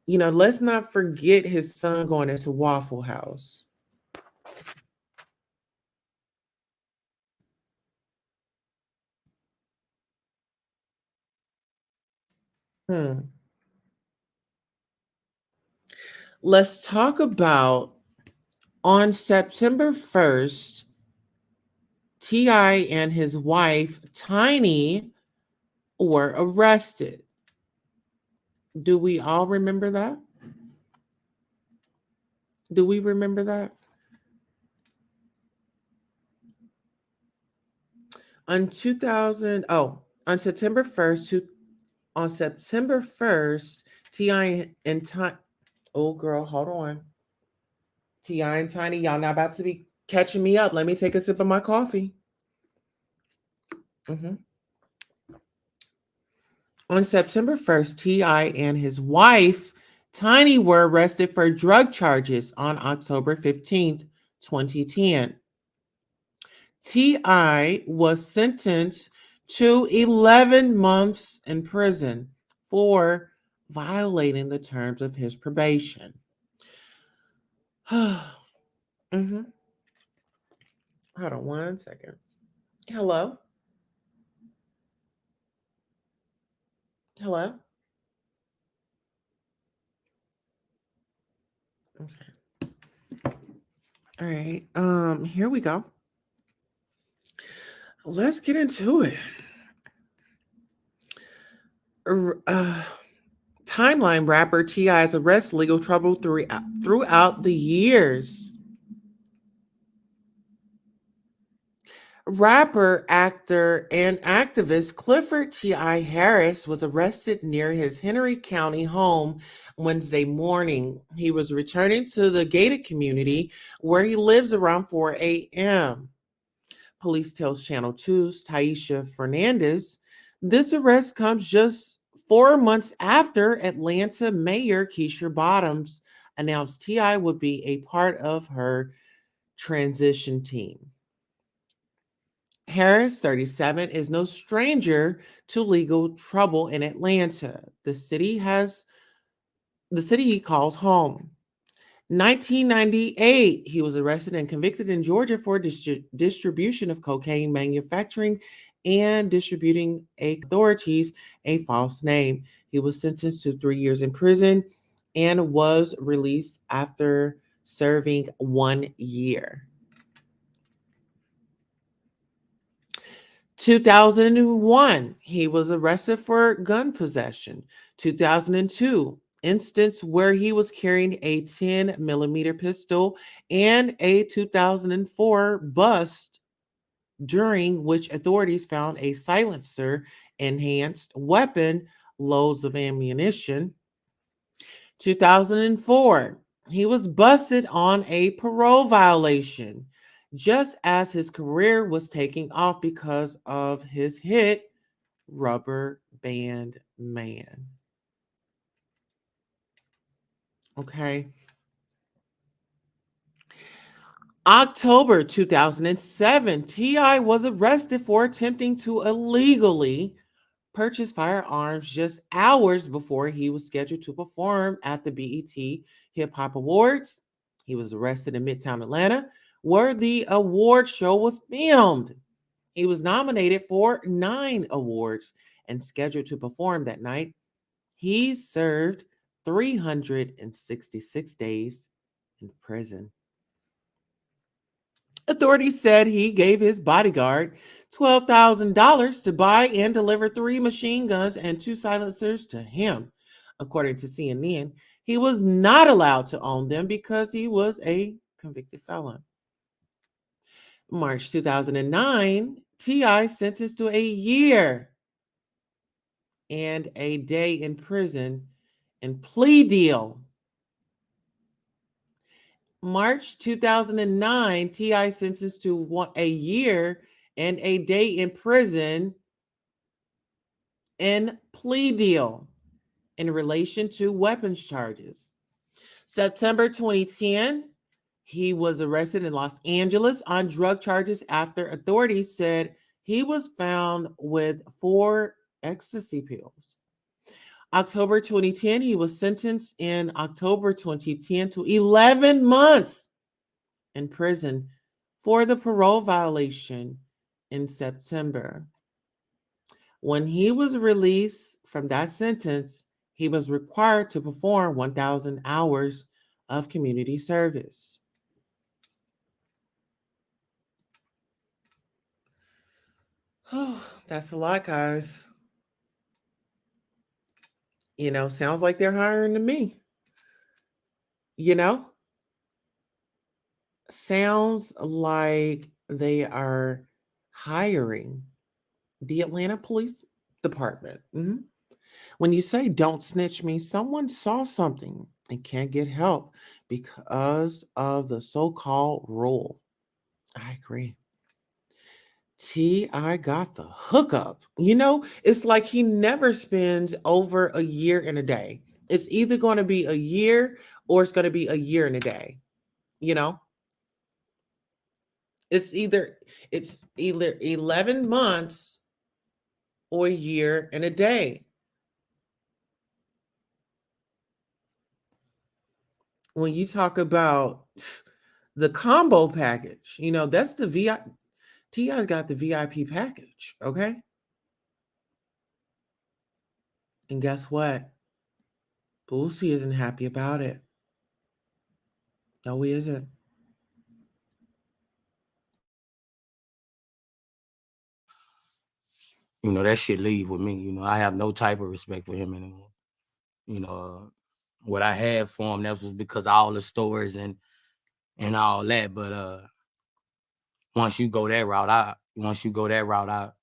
You know, let's not forget his son going into Waffle House. Let's talk about on September 1st, T.I. and his wife, Tiny, were arrested. Do we all remember that? Do we remember that? On September 1st, on September 1st, T.I. and Tiny, oh girl, hold on. T.I. and Tiny, y'all not about to be catching me up. Let me take a sip of my coffee. On September 1st, T.I. and his wife, Tiny, were arrested for drug charges on October 15th, 2010. T.I. was sentenced to 11 months in prison for violating the terms of his probation. Hold on one second. Hello? Hello? Okay. All right. Here we go. Let's get into it. Timeline rapper T.I.'s arrest legal trouble throughout the years. Rapper, actor, and activist Clifford T.I. Harris was arrested near his Henry County home Wednesday morning. He was returning to the gated community where he lives around 4 a.m. Police tells Channel 2's Taisha Fernandez. This arrest comes just 4 months after Atlanta Mayor Keisha Bottoms announced T.I. would be a part of her transition team. Harris, 37, is no stranger to legal trouble in Atlanta, the city he calls home. 1998, he was arrested and convicted in Georgia for distribution of cocaine, manufacturing, and distributing authorities a false name. He was sentenced to 3 years in prison and was released after serving 1 year. 2001, he was arrested for gun possession. 2002, instance where he was carrying a 10mm pistol, and a 2004 bust during which authorities found a silencer, enhanced weapon, loads of ammunition. 2004, he was busted on a parole violation just as his career was taking off because of his hit Rubber Band Man. Okay. October 2007, T.I. was arrested for attempting to illegally purchase firearms just hours before he was scheduled to perform at the BET Hip Hop Awards. He was arrested in Midtown Atlanta, where the award show was filmed. He was nominated for 9 awards and scheduled to perform that night. He served 366 days in prison. Authorities said he gave his bodyguard $12,000 to buy and deliver 3 machine guns and 2 silencers to him. According to CNN, he was not allowed to own them because he was a convicted felon. March 2009, T.I. sentenced to 1 year and a day in prison and plea deal. March 2009, T.I. sentenced to 1 year and a day in prison and plea deal in relation to weapons charges. September 2010, He was arrested in Los Angeles on drug charges after authorities said he was found with 4 ecstasy pills. October 2010, he was sentenced in October 2010 to 11 months in prison for the parole violation in September. When he was released from that sentence, he was required to perform 1,000 hours of community service. Oh, that's a lot, guys. You know, sounds like they're hiring to me. You know, sounds like they are hiring the Atlanta Police Department. Mhm. When you say don't snitch me, someone saw something and can't get help because of the so-called rule. I agree. T.I. got the hookup. You know, it's like he never spends over a year in a day. It's either going to be a year or it's going to be a year in a day. You know, it's either 11 months or a year and a day. When you talk about the combo package, you know, that's the VIP. T.I.'s got the VIP package, okay? And guess what? Boosie isn't happy about it. No, he isn't. You know, that shit leave with me. You know, I have no type of respect for him anymore. You know, what I had for him, that was because of all the stories and all that. But once you go that route,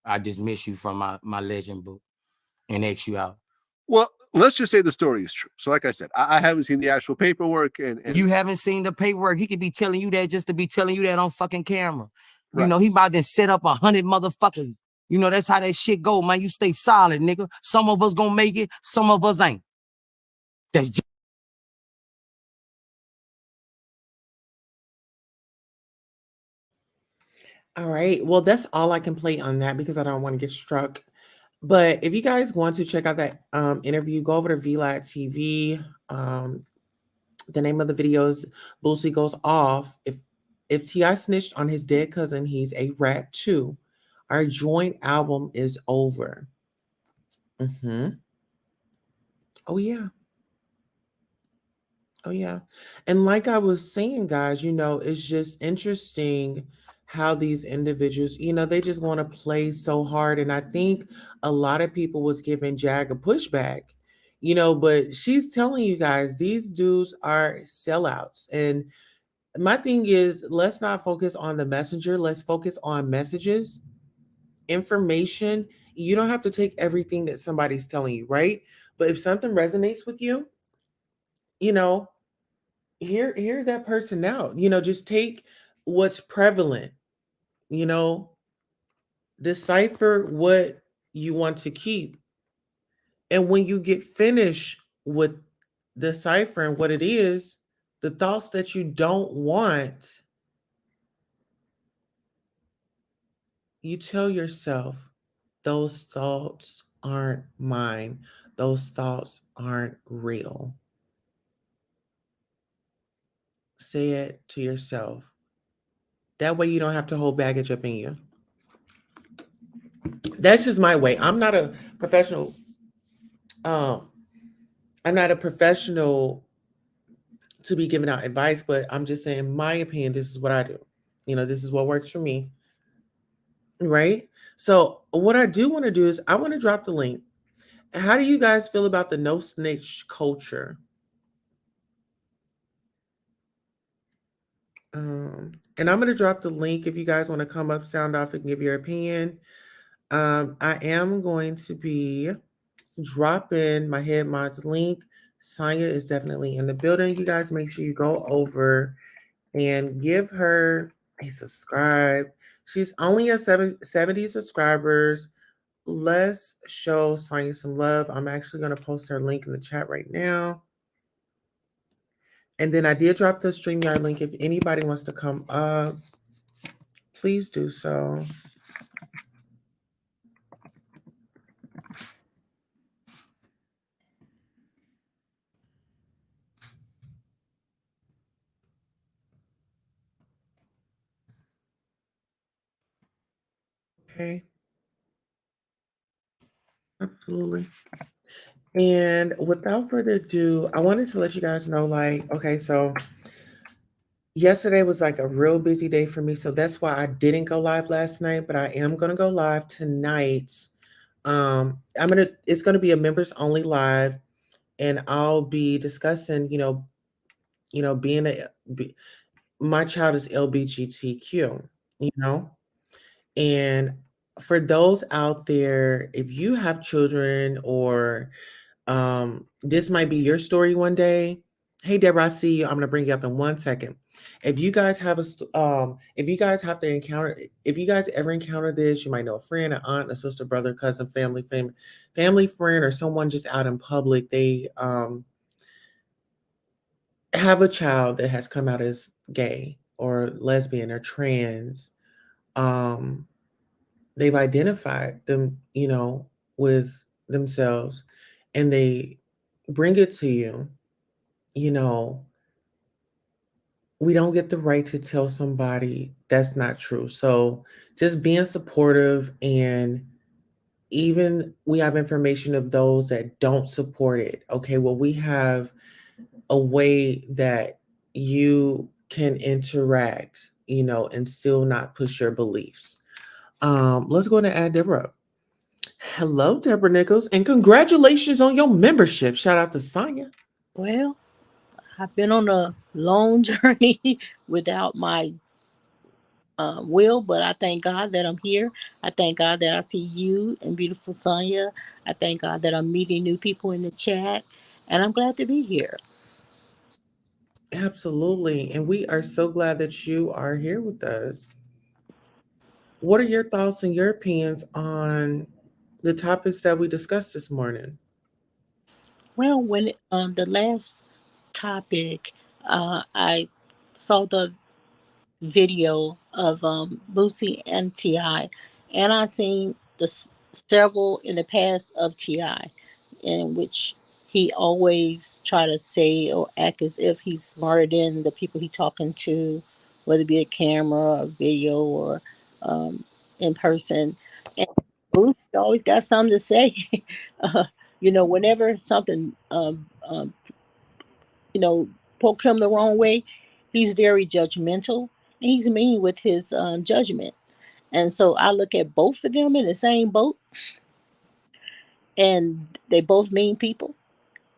I dismiss you from my legend book and X you out. Well, let's just say the story is true. So like I said, I haven't seen the actual paperwork and You haven't seen the paperwork. He could be telling you that just to be telling you that on fucking camera. Right. You know, he about to set up 100 motherfucking, you know, that's how that shit go, man. You stay solid, nigga. Some of us gonna make it, some of us ain't. That's just All right. Well, that's all I can play on that because I don't want to get struck. But if you guys want to check out that interview, go over to VLAT TV. The name of the video is Boosie Goes Off. If T.I. snitched on his dead cousin, he's a rat too. Our joint album is over. Oh, yeah. Oh, yeah. And like I was saying, guys, you know, it's just interesting how these individuals, you know, they just want to play so hard. And I think a lot of people was giving Jag a pushback, you know, but she's telling you guys these dudes are sellouts. And my thing is, let's not focus on the messenger. Let's focus on messages, information. You don't have to take everything that somebody's telling you, right? But if something resonates with you, you know, hear that person out. You know, just take what's prevalent, you know, decipher what you want to keep. And when you get finished with deciphering what it is, the thoughts that you don't want, you tell yourself, those thoughts aren't mine. Those thoughts aren't real. Say it to yourself. That way you don't have to hold baggage up in you. That's just my way. I'm not a professional. I'm not a professional to be giving out advice, but I'm just saying my opinion. This is what I do. You know, this is what works for me. Right? So what I do want to do is I want to drop the link. How do you guys feel about the no snitch culture? And I'm going to drop the link if you guys want to come up, sound off, and give your opinion. I am going to be dropping my head mods link. Sonya is definitely in the building. You guys make sure you go over and give her a subscribe. She's only at 70 subscribers. Let's show Sonya some love. I'm actually going to post her link in the chat right now. And then I did drop the StreamYard link. If anybody wants to come up, please do so. Okay. Absolutely. And without further ado, I wanted to let you guys know, like, okay, so yesterday was like a real busy day for me. So that's why I didn't go live last night, but I am gonna go live tonight. It's gonna be a members only live, and I'll be discussing, being my child is LBGTQ, you know, and for those out there, if you have children or this might be your story one day. Hey, Deborah, I see you. I'm gonna bring you up in 1 second. If you guys have if you guys have to encounter, if you guys ever encounter this, you might know a friend, an aunt, a sister, brother, cousin, family friend, or someone just out in public. They have a child that has come out as gay or lesbian or trans. Um, they've identified them, with themselves, and they bring it to you. you know, we don't get the right to tell somebody that's not true. So just being supportive, and even we have information of those that don't support it. Okay, well, we have a way that you can interact, and still not push your beliefs. Let's go ahead and add Deborah. Hello, Deborah Nichols, and congratulations on your membership. Shout out to Sonia. Well, I've been on a long journey without my will, but I thank God that I'm here. I thank God that I see you and beautiful Sonia. I thank God that I'm meeting new people in the chat, and I'm glad to be here. Absolutely. And we are so glad that you are here with us. What are your thoughts and your opinions on the topics that we discussed this morning? Well, when the last topic, I saw the video of Boosie and Ti, and I seen several in the past of Ti, in which he always try to say or act as if he's smarter than the people he talking to, whether it be a camera, or video, or um, in person. And Boosie always got something to say. uh, whenever something you know, poke him the wrong way, he's very judgmental and he's mean with his judgment. And so I look at both of them in the same boat, and they both mean people,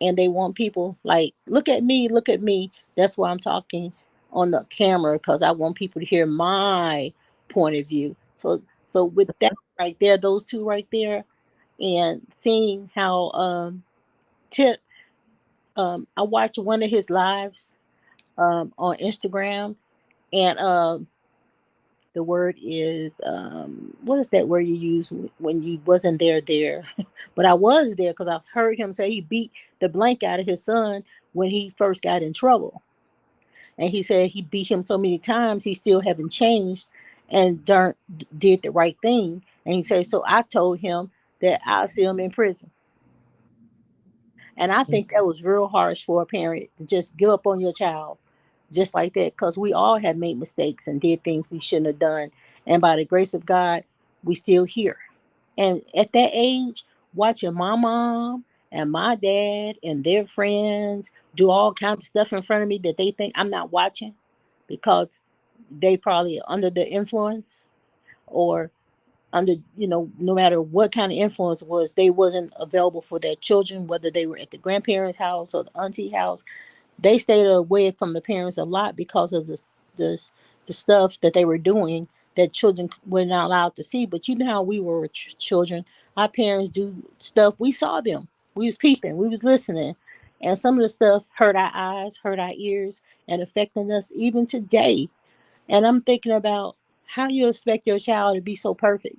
and they want people like, look at me, look at me. That's why I'm talking on the camera, because I want people to hear my point of view. So with that right there, those two right there, and seeing how Tip, I watched one of his lives on Instagram, and the word is what is that word you use when you wasn't there? But I was there because I heard him say he beat the blank out of his son when he first got in trouble, and he said he beat him so many times he still haven't changed and did the right thing. And he said, so I told him that I'll see him in prison. And I think that was real harsh for a parent to just give up on your child just like that, because we all have made mistakes and did things we shouldn't have done. And by the grace of God, we still here. And at that age, watching my mom and my dad and their friends do all kinds of stuff in front of me that they think I'm not watching because they probably are under the influence, or under, no matter what kind of influence it was, they wasn't available for their children, whether they were at the grandparents' house or the auntie house. They stayed away from the parents a lot because of the, the stuff that they were doing that children were not allowed to see. But you know how we were children. Our parents do stuff. We saw them. We was peeping. We was listening. And some of the stuff hurt our eyes, hurt our ears, and affecting us even today. And I'm thinking about how you expect your child to be so perfect.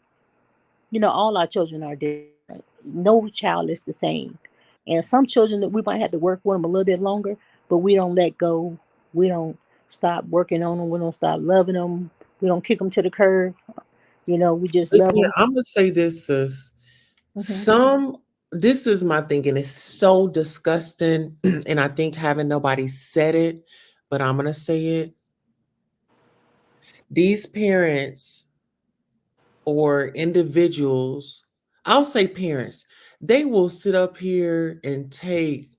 All our children are different. No child is the same. And some children that we might have to work with them a little bit longer, but we don't let go. We don't stop working on them. We don't stop loving them. We don't kick them to the curb. You know, we just love Listen, them. I'm gonna say this, sis. Some this is my thinking. It's so disgusting, and I think having nobody said it, but I'm gonna say it. These parents or individuals, I'll say parents, they will sit up here and take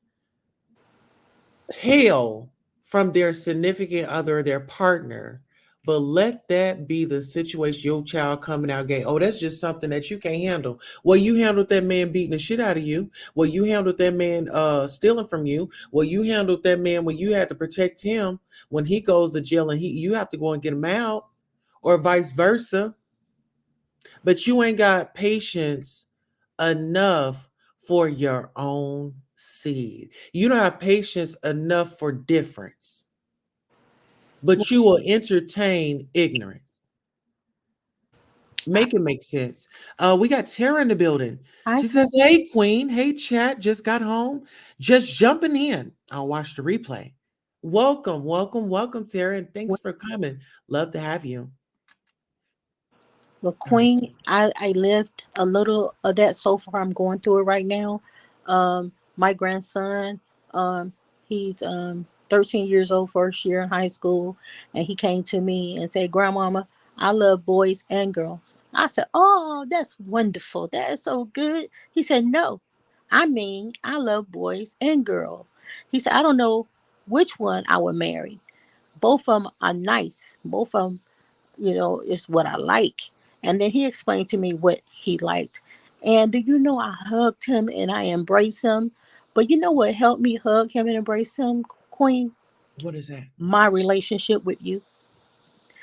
hell from their significant other, their partner, but let that be the situation your child coming out gay. Oh, that's just something that you can't handle. Well, you handled that man beating the shit out of you. Well, you handled that man stealing from you. Well, you handled that man when you had to protect him when he goes to jail and you have to go and get him out, or vice versa. But you ain't got patience enough for your own seed. You don't have patience enough for difference, but you will entertain ignorance. Make it make sense. We got Tara in the building. She says, "Hey, Queen. Hey, chat. Just got home. Just jumping in. I'll watch the replay. Welcome, welcome, welcome, Tara, and thanks for coming. Love to have you." Well, Queen, I lived a little of that so far. I'm going through it right now. My grandson, he's 13 years old, first year in high school, and he came to me and said, "Grandmama, I love boys and girls." I said, "Oh, that's wonderful. That is so good." He said, "No, I mean, I love boys and girls." He said, "I don't know which one I would marry. Both of them are nice. Both of them, is what I like." And then he explained to me what he liked. And do you know, I hugged him and I embraced him. But you know what helped me hug him and embrace him, Queen? What is that? My relationship with you.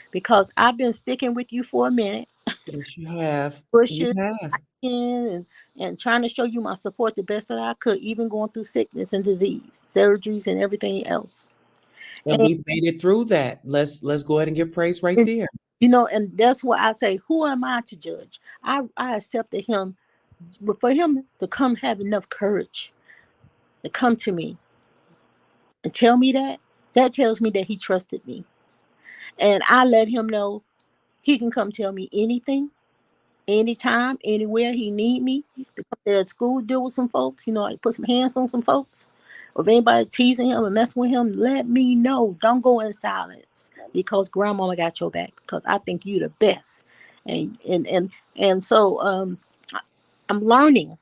Because I've been sticking with you for a minute, Yes, you have. You pushing have. and trying to show you my support the best that I could, even going through sickness and disease, surgeries and everything else. And we've made it through that. Let's go ahead and give praise right And, there. and that's what I say, who am I to judge? I accepted him. But for him to come have enough courage to come to me and tell me that tells me that he trusted me. And I let him know he can come tell me anything, anytime, anywhere he need me to come to school, deal with some folks, like put some hands on some folks. Or if anybody teasing him and messing with him, let me know. Don't go in silence, because grandmama got your back, because I think you the best. And so I'm learning.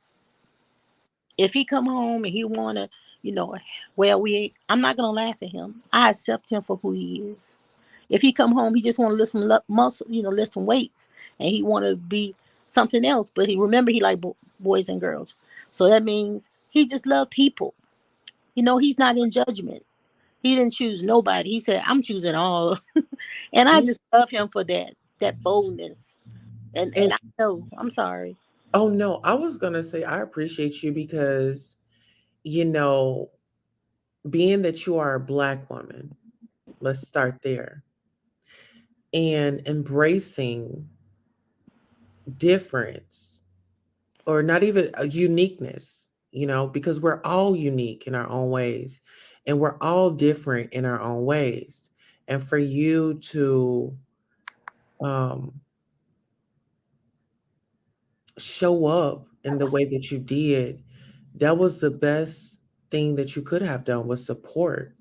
If he come home and he wanna, I'm not gonna laugh at him. I accept him for who he is. If he come home, he just want to lift some muscle, lift some weights, and he want to be something else. But he like boys and girls, so that means he just love people. He's not in judgment. He didn't choose nobody. He said, "I'm choosing all," and I just love him for that boldness. And And I know, I'm sorry. oh no, I was gonna say I appreciate you because you know, being that you are a Black woman, let's start there, and embracing difference, or not even a uniqueness, because we're all unique in our own ways, and we're all different in our own ways. And for you to um, show up in the way that you did, that was the best thing that you could have done, was support.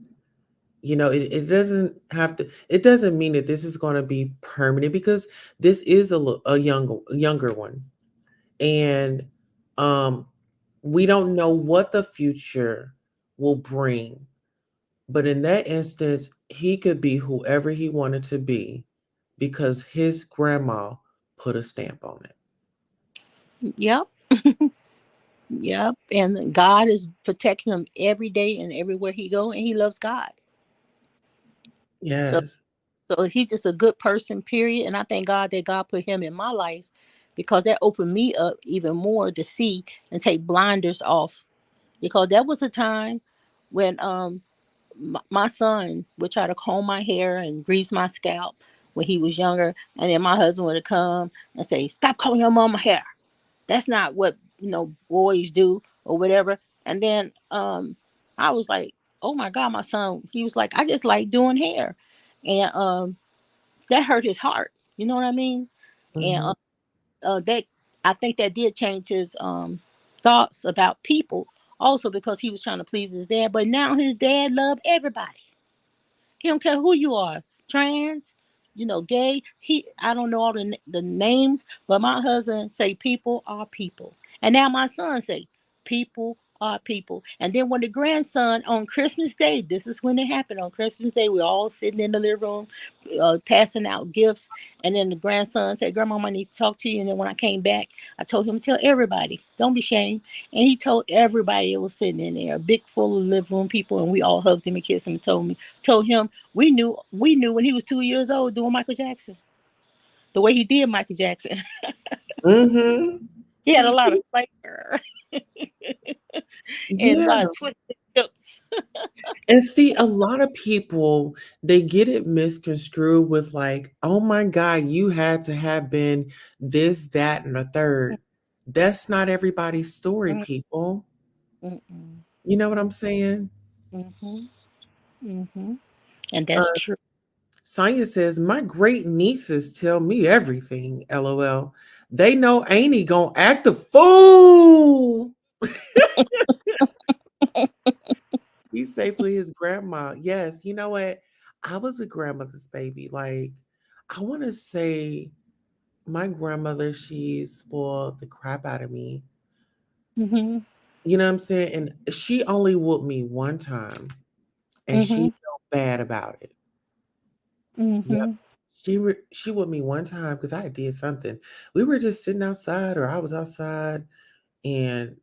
It doesn't have to, it doesn't mean that this is going to be permanent, because this is a younger one. And um we don't know what the future will bring, but in that instance he could be whoever he wanted to be because his grandma put a stamp on it. Yep. Yep. And God is protecting him every day and everywhere he go, and he loves God. So Yes. so he's just a good person, period. And I thank God that God put him in my life, because that opened me up even more to see and take blinders off. Because there was a time when my son would try to comb my hair and grease my scalp when he was younger, and then my husband would come and say, "Stop combing your mama hair. That's not what boys do," or whatever. And then I was like, oh my God, my son, he was like, I just like doing hair. And that hurt his heart. You know what I mean? And Mhm. that, I think that did change his thoughts about people also, because he was trying to please his dad. But now his dad loved everybody. He don't care who you are, trans, gay. I don't know all the names, but my husband say people are people, and now my son say people are people. And then when the grandson on Christmas Day, this is when it happened. On Christmas Day, we're all sitting in the living room, passing out gifts, and then the grandson said, "Grandmama, I need to talk to you." And then when I came back, I told him to tell everybody, "Don't be ashamed." And he told everybody it was sitting in there, a big full of living room people, and we all hugged him and kissed him and told him we knew when he was 2 years old doing Michael Jackson, the way he did Michael Jackson. Mhm. He had a lot of flavor and a Yeah. lot of twisted hips. And see, a lot of people, they get it misconstrued with like, oh my God, you had to have been this, that, and a third. That's not everybody's story, people. Mm-mm. You know what I'm saying? Mm-hmm. Mm-hmm. And Uh, that's true. Sonya says, my great nieces tell me everything. LOL. They know Annie gonna act a fool. He's safely his grandma. Yes, you know what? I was a grandmother's baby. Like, I want to say my grandmother, she spoiled the crap out of me. Mm-hmm. You know what I'm saying? And she only whooped me one time, and Mm-hmm. she felt bad about it. Yep. Mm-hmm. She whooped me one time because I did something. We were just sitting outside, or I was outside, and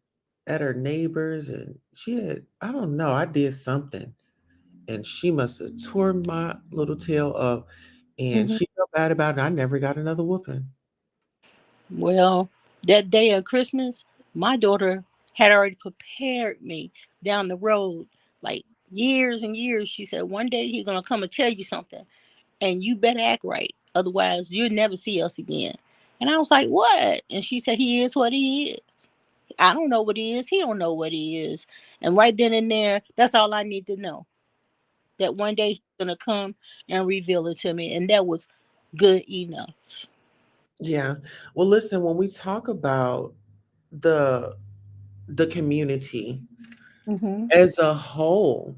at her neighbors, and she had, I don't know, I did something, and she must have tore my little tail up, and Mm-hmm. she felt bad about it. I never got another whooping. Well, that day of Christmas, my daughter had already prepared me down the road, like years and years. She said, one day he's gonna come and tell you something, and you better act right. Otherwise, you'll never see us again. And I was like, what? And she said, he is what he is. I don't know what he is. He don't know what he is. And right then and there, that's all I need to know. That one day he's gonna come and reveal it to me. And that was good enough. Yeah. Well, listen, when we talk about the the community Mm-hmm. as a whole,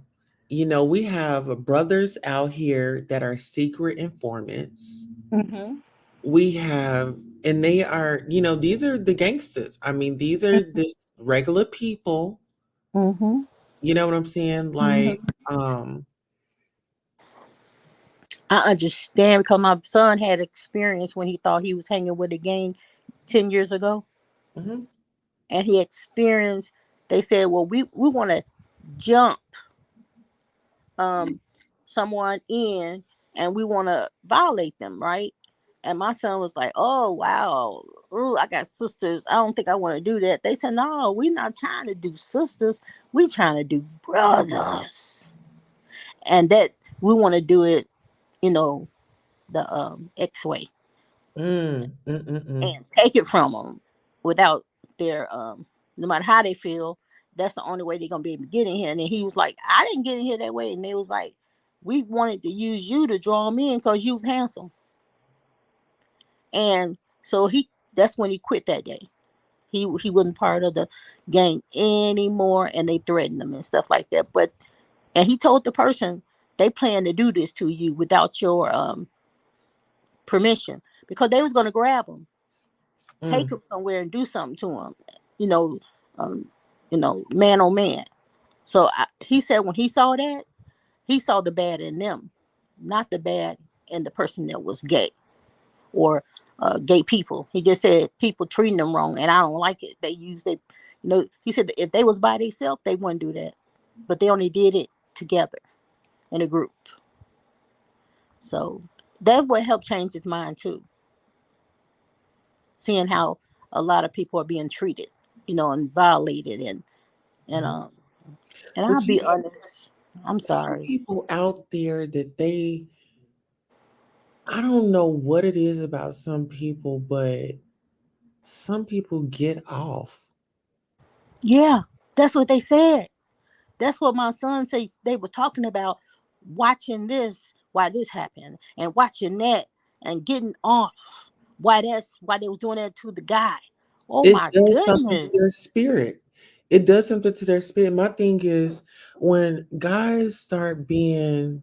we have brothers out here that are secret informants. Mm-hmm. We have, and they are, these are the gangsters. I mean, these are the regular people. Mm-hmm. You know what I'm saying? Like, Mm-hmm. um, I understand because my son had experience when he thought he was hanging with a gang 10 years ago. mhm, And he experienced, they said, well, we want to jump um someone in and we want to violate them, right? And my son was like, oh wow, ooh, I got sisters, I don't think I want to do that. They said, no, we're not trying to do sisters, we're trying to do brothers. And that we want to do it, you know the X way, mm, mm, mm. and take it from them without their no matter how they feel, that's the only way they're gonna be able to get in here. And then he was like, I didn't get in here that way. And they was like, we wanted to use you to draw them in because you was handsome. And so that's when he quit that day. He wasn't part of the gang anymore, and they threatened him and stuff like that. But and he told the person, they plan to do this to you without your permission, because they was gonna grab him, take Mm. him somewhere and do something to him, you know, um, man on man. So he said when he saw that, he saw the bad in them, not the bad in the person that was gay or gay people. He just said people treating them wrong, and I don't like it. They use they, he said if they was by themselves, they wouldn't do that, but they only did it together in a group. So that would help change his mind too, seeing how a lot of people are being treated, and violated, and Mhm. um and I'll But be honest, I'm some sorry. people out there that I don't know what it is about some people, but some people get off. Yeah, that's what they said. That's what my son says. They were talking about watching this, why this happened, and watching that, and getting off. Why they was doing that to the guy. Oh It my does something to goodness. their spirit. It does something to their spirit. My thing is when guys start being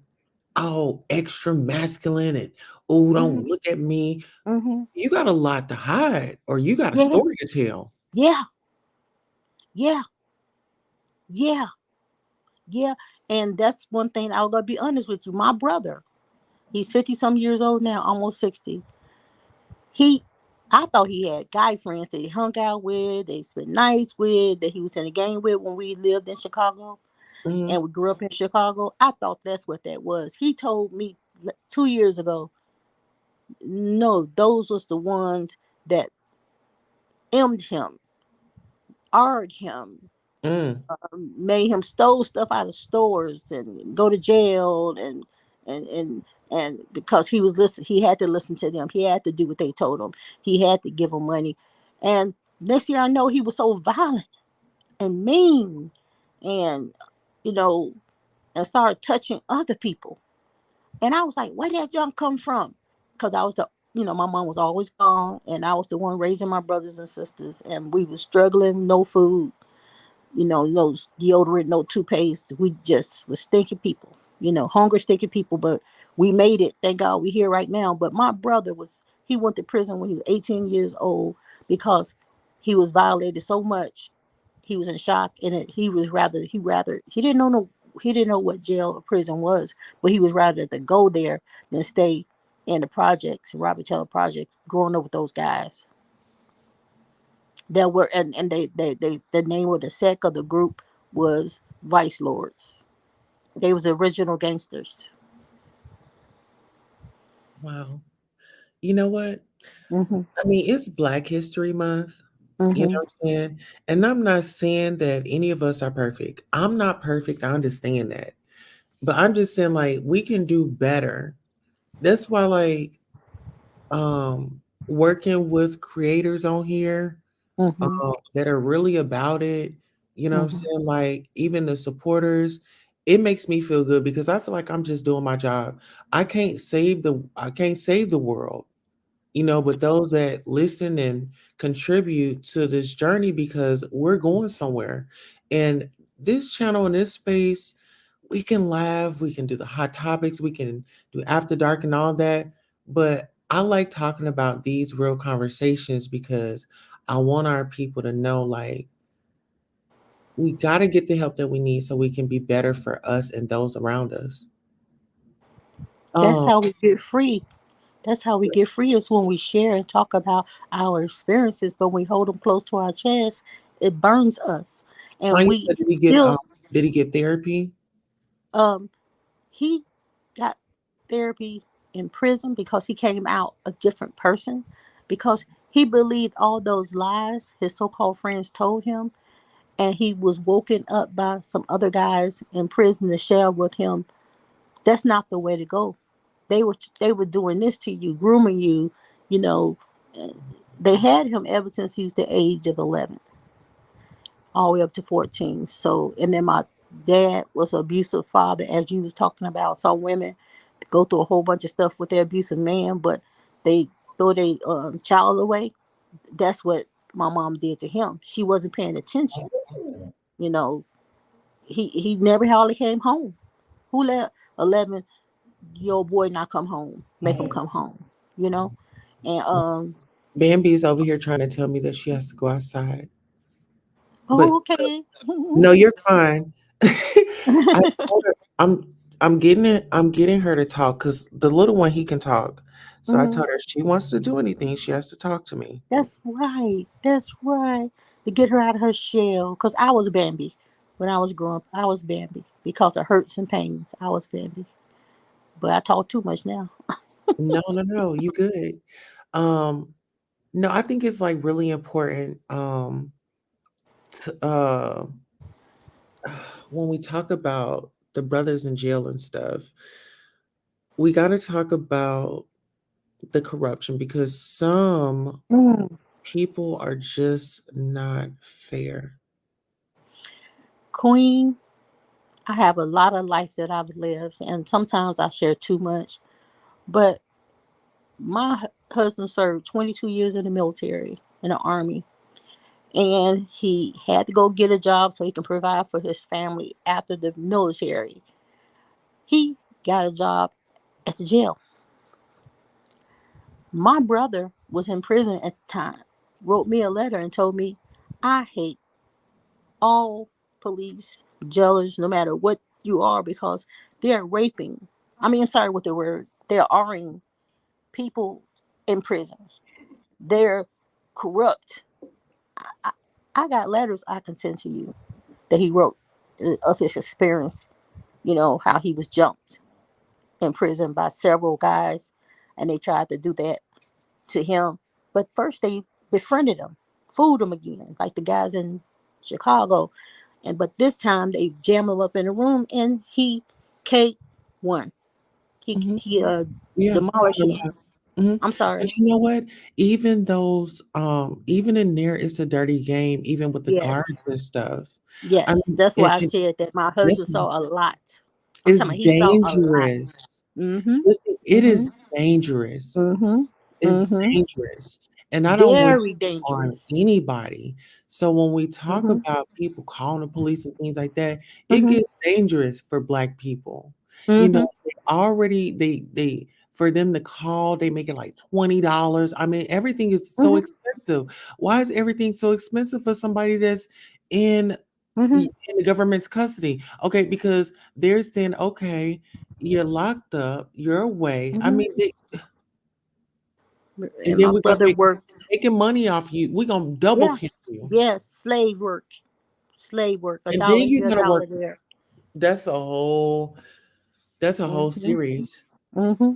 all extra masculine and oh, Mm-hmm. don't look at me. Mm-hmm. You got a lot to hide, or you got a Yeah. story to tell. Yeah. Yeah. Yeah. Yeah. And that's one thing I'll go be honest with you. My brother, he's 50 some years old now, almost 60. I thought he had guy friends that he hung out with, they spent nights with, that he was in a gang with when we lived in Chicago Mhm. and we grew up in Chicago. I thought that's what that was. He told me 2 years ago, no, those was the ones that M'd him, R'd him, Mm. made him stole stuff out of stores and go to jail and and and because he had to listen to them. He had to do what they told him. He had to give them money. And next thing I know, he was so violent and mean, and you know, and started touching other people. And I was like, where did that junk come from? Because I was my mom was always gone, and I was the one raising my brothers and sisters, and we were struggling, no food, no deodorant, no toothpaste. We just was stinking people, hungry, stinking people. But we made it. Thank God we here right now. But my brother he went to prison when he was 18 years old because he was violated so much. He was in shock, and he didn't know he didn't know what jail or prison was, but he was rather to go there than stay in the projects, Robert Taylor Project, growing up with those guys that were and they the name of the sect of the group was Vice Lords. They was original gangsters. Wow. You know what? Mm-hmm. I mean, it's Black History Month. You know Mm-hmm. what I'm saying? And I'm not saying that any of us are perfect. I'm not perfect. I understand that. But I'm just saying, like, we can do better. That's why, like, working with creators on here Mm-hmm. that are really about it, you know what I'm Mm-hmm. saying? Like, even the supporters, it makes me feel good because I feel like I'm just doing my job. I can't save the world, but those that listen and contribute to this journey because we're going somewhere. And this channel and this space, we can laugh, we can do the hot topics, we can do after dark and all that. But I like talking about these real conversations because I want our people to know like we got to get the help that we need so we can be better for us and those around us. That's Um, how we get free. That's how we get free is when we share and talk about our experiences, but we hold them close to our chest, it burns us. And Maya we said, still did he get therapy? um he got therapy in prison because he came out a different person, because he believed all those lies his so-called friends told him, and he was woken up by some other guys in prison to share with him that's not the way to go. They were doing this to you, grooming you, you know. They had him ever since he was the age of 11, all the way up to 14. So, and then my dad was an abusive father, as you was talking about. Some women go through a whole bunch of stuff with their abusive man, but they throw their child away. That's what my mom did to him. She wasn't paying attention. You know, he never hardly came home. Who let 11-year-old boy not come home? Make him come home. You know, and Bambi's over here trying to tell me that she has to go outside. But oh, okay. no, you're fine. I told her I'm getting her to talk because the little one he can talk. So I Mhm. told her if she wants to do anything, she has to talk to me. That's right. That's right. To get her out of her shell. Because I was Bambi. When I was growing up, I was Bambi. Because of hurts and pains, I was Bambi. But I talk too much now. No, no, no, you good. Um, no, I think it's like really important to, when we talk about the brothers in jail and stuff, we got to talk about the corruption because some Mm. people are just not fair. Queen, I have a lot of life that I've lived, and sometimes I share too much. But my husband served 22 years in the military, in the army, and he had to go get a job so he can provide for his family after the military. He got a job at the jail. My brother was in prison at the time, wrote me a letter and told me, I hate all police, jailers, no matter what you are, because they're raping. I mean, I'm sorry with the word. They're Ring people in prison. They're corrupt. I, I got letters I can send to you that he wrote of his experience, how he was jumped in prison by several guys and they tried to do that to him. But first they befriended him, fooled him again, like the guys in Chicago. But this time they jam him up in a room and he K1. Mhm. He Yeah, demolished a him. lot. Mhm. I'm sorry. But you know what? Even those, even in there, it's a dirty game, even with the guards Yes. and stuff. I Yes. mean, That's why I said that my that's husband saw a lot. I'm it's talking about he saw a lot. dangerous. Mm-hmm. Listen, it Mm-hmm. is dangerous. Mm-hmm. Is Mm-hmm. dangerous. And I don't wish Very on dangerous. anybody. So when we talk Mm-hmm. about people calling the police and things like that, it Mm-hmm. gets dangerous for black people. You know, Mm-hmm. they already they for them to call, they make it like $20. I mean, everything is so Mm-hmm. expensive. Why is everything so expensive for somebody that's in Mm-hmm. in the government's custody? Okay, because they're saying, okay, you're locked up, you're away. I Mm-hmm. mean, and And then my we're gonna brother worked. making money off you. We're gonna double Yeah. count you. Yes. Slave work. Slave work. A And then dollar you're here, a gonna work. dollar there. That's a whole that's a whole Mm-hmm. series. Mm-hmm.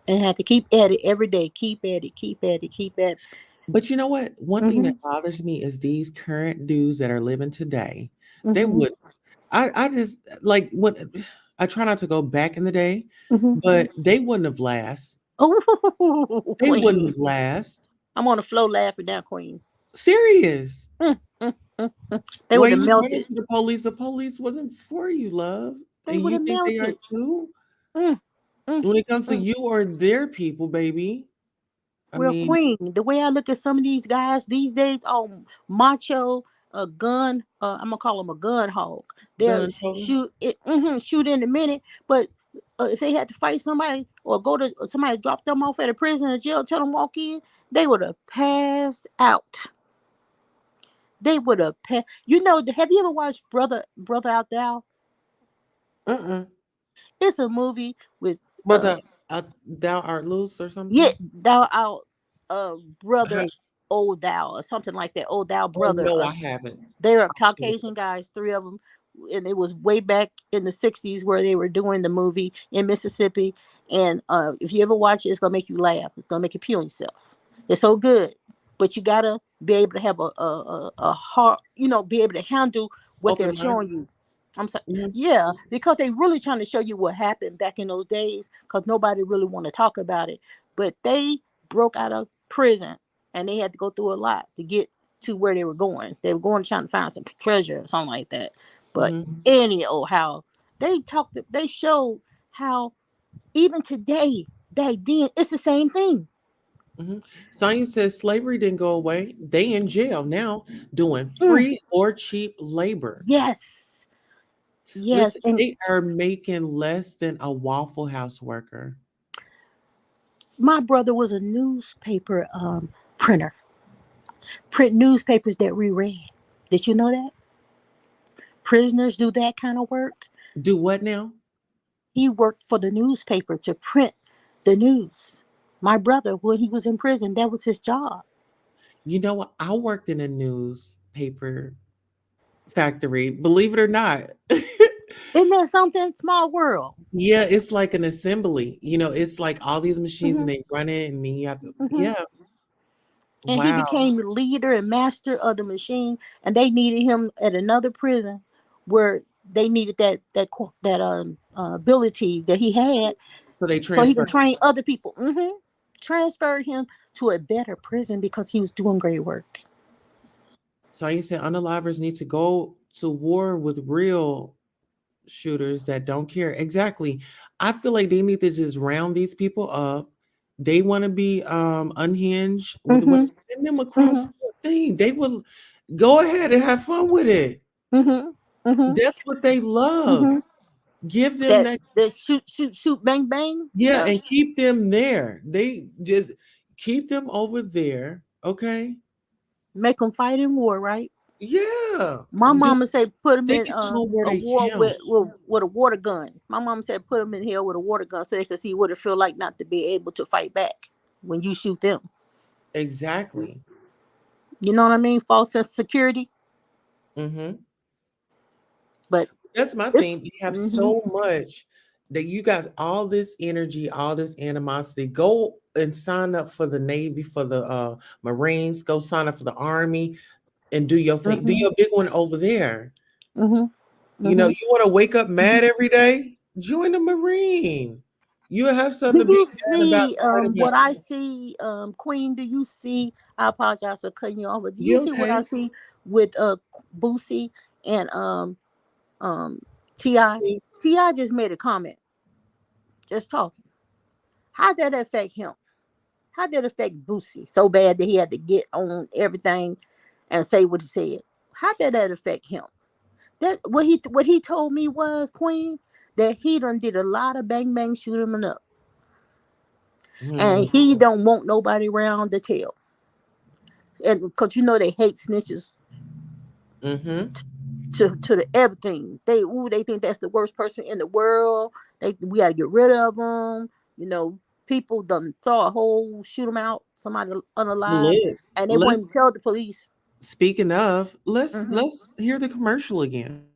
And had to keep at it every day. Keep at it. Keep at it. Keep at it. But you know what? One thing Mm-hmm. that bothers me is these current dudes that are living today. They Mm-hmm. would I just like what I try not to go back in the day, Mm-hmm. but they wouldn't have last. Oh, They wouldn't Queen. have last. I'm on the floor laughing now, Queen. Serious. Mm, mm, mm, mm. They Why would have you running melted. to the police? The police wasn't for you, love. They And would you have think they are melted. too? Mm, mm, When it comes to mm. you or their people, baby. I Well, mean, Queen, the way I look at some of these guys these days, macho, a gun, I'm gonna call them a gun hog. They'll gun toting. shoot in a minute, but if they had to fight somebody or go to somebody drop them off at a prison or jail, tell them walk in, they would have passed out. They would have passed. Have you ever watched Brother Out Thou? Mm-mm. It's a movie with But thou art loose or yeah, something? thou out brother Hey, old thou or something like that. Old thou oh brother. no, I haven't. They're Caucasian guys, three of them, and it was way back in the '60s where they were doing the movie in Mississippi. And if you ever watch it, it's gonna make you laugh. It's gonna make you pee on yourself. It's so good, but you gotta be able to have a heart, be able to handle what they're Open mind. showing you. I'm sorry. Mhm. Yeah, because they really trying to show you what happened back in those days, because nobody really want to talk about it. But they broke out of prison and they had to go through a lot to get to where they were going. They were going trying to find some treasure or something like that. But Mhm. how they showed how even today, back then, it's the same thing. Mhm. Science says slavery didn't go away. They in jail now doing Mm, free or cheap labor. yes, yes. Listen, And they are making less than a Waffle House worker. my brother was a newspaper printer, print newspapers that we read. Did you know that? Prisoners do that kind of work. Do what now? He worked for the newspaper to print the news. My brother, when he was in prison, that was his job. You know what? I worked in a newspaper factory, believe it or not. Isn't that something? Small world. Yeah, it's like an assembly. It's like all these machines and Hmm. they run it and then you have to, Hmm. yeah. And he Wow. became the leader and master of the machine. And they needed him at another prison where they needed that ability that he had, So they so he transfer. can train other people. Transferred him to a better prison because he was doing great work. So you said unalivers need to go to war with real. shooters that don't care. Exactly. I feel like they need to just round these people up. They want to be unhinged with what Mm-hmm. send them across Mm-hmm. the thing. They will go ahead and have fun with it. Mm-hmm. Mm-hmm. That's what they love. Mm-hmm. Give them That that, shoot, bang, bang yeah, stuff. and keep them there. They just keep them over there. Okay. Make them fight in war, right? Yeah. My They, mama said put them they in can go where a they war count. with a water gun. My mama said put them in here with a water gun so they could see what it feel like not to be able to fight back when you shoot them. Exactly. You know what I mean? False sense of security. Mm-hmm. But That's my it's thing. You have mm-hmm, so much that you got all this energy, all this animosity. Go and sign up for the Navy, for the Marines. Go sign up for the Army and do your thing. Do mm-hmm, your big one over there. mm-hmm, You know, mm-hmm. you want to wake up mad every day? Join the Marine. You have something Do to be you mad about, see fight about. what I see, Queen? Do you see? I apologize for cutting you off, but do you You see what I okay? see with Boosie and um Ti? Ti just made a comment, just talking. How did that affect him? How did it affect Boosie so bad that he had to get on everything and say what he said? How did that affect him? That what he told me was, Queen, that he done did a lot of bang bang shooting up, and Hmm. he don't want nobody around to tell. And because you know they hate snitches Mm-hmm. to the everything. They think that's the worst person in the world. We gotta get rid of them. You know, people done saw a whole shoot them out, somebody unalive, Look, and they won't let's even tell the police. speaking of, Hmm. let's hear the commercial again.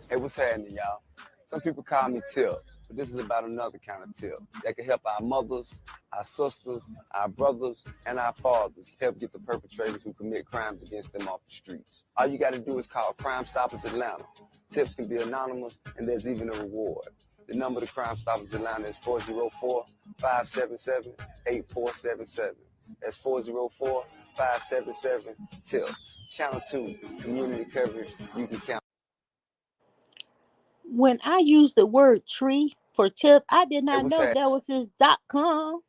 Hey, what's happening, y'all? Some people call me Tip, but this is about another kind of tip that can help our mothers, our sisters, our brothers, and our fathers help get the perpetrators who commit crimes against them off the streets. All you got to do is call Crime Stoppers Atlanta. Tips can be anonymous, and there's even a reward. The number to Crime Stoppers Atlanta is 404-577-8477. That's 404-577-TIPS. Channel 2, community coverage you can count. When I use the word tree for tip, I did Hey, not what's know happening? that was his .com.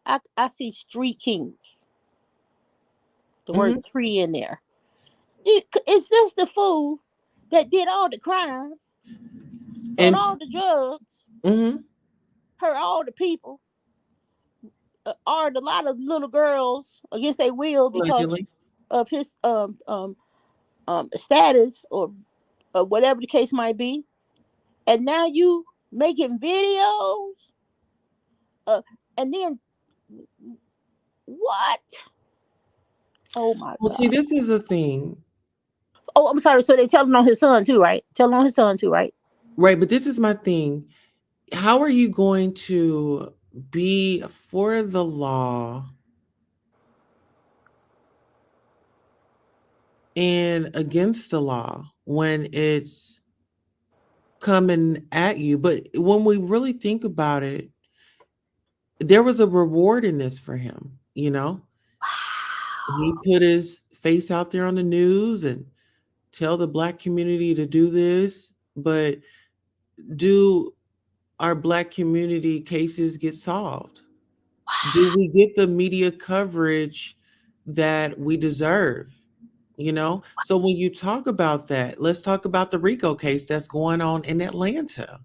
I see Street King, the word Hmm. tree in there. Is this the fool that did all the crime, sold And all the drugs, hmm, hurt all the people, armed a lot of little girls against their will because allegedly. of his status or whatever the case might be, and now you making videos, and then what? Oh my Well, see, god! this is the thing, Oh, I'm sorry. So they telling on his son too, right? Telling on his son too, right? right? But this is my thing. How are you going to be for the law and against the law when it's coming at you? But when we really think about it, there was a reward in this for him, you know? He put his face out there on the news and tell the black community to do this, but do our black community cases get solved? Do we get the media coverage that we deserve? You know, so when you talk about that, let's talk about the Rico case that's going on in Atlanta.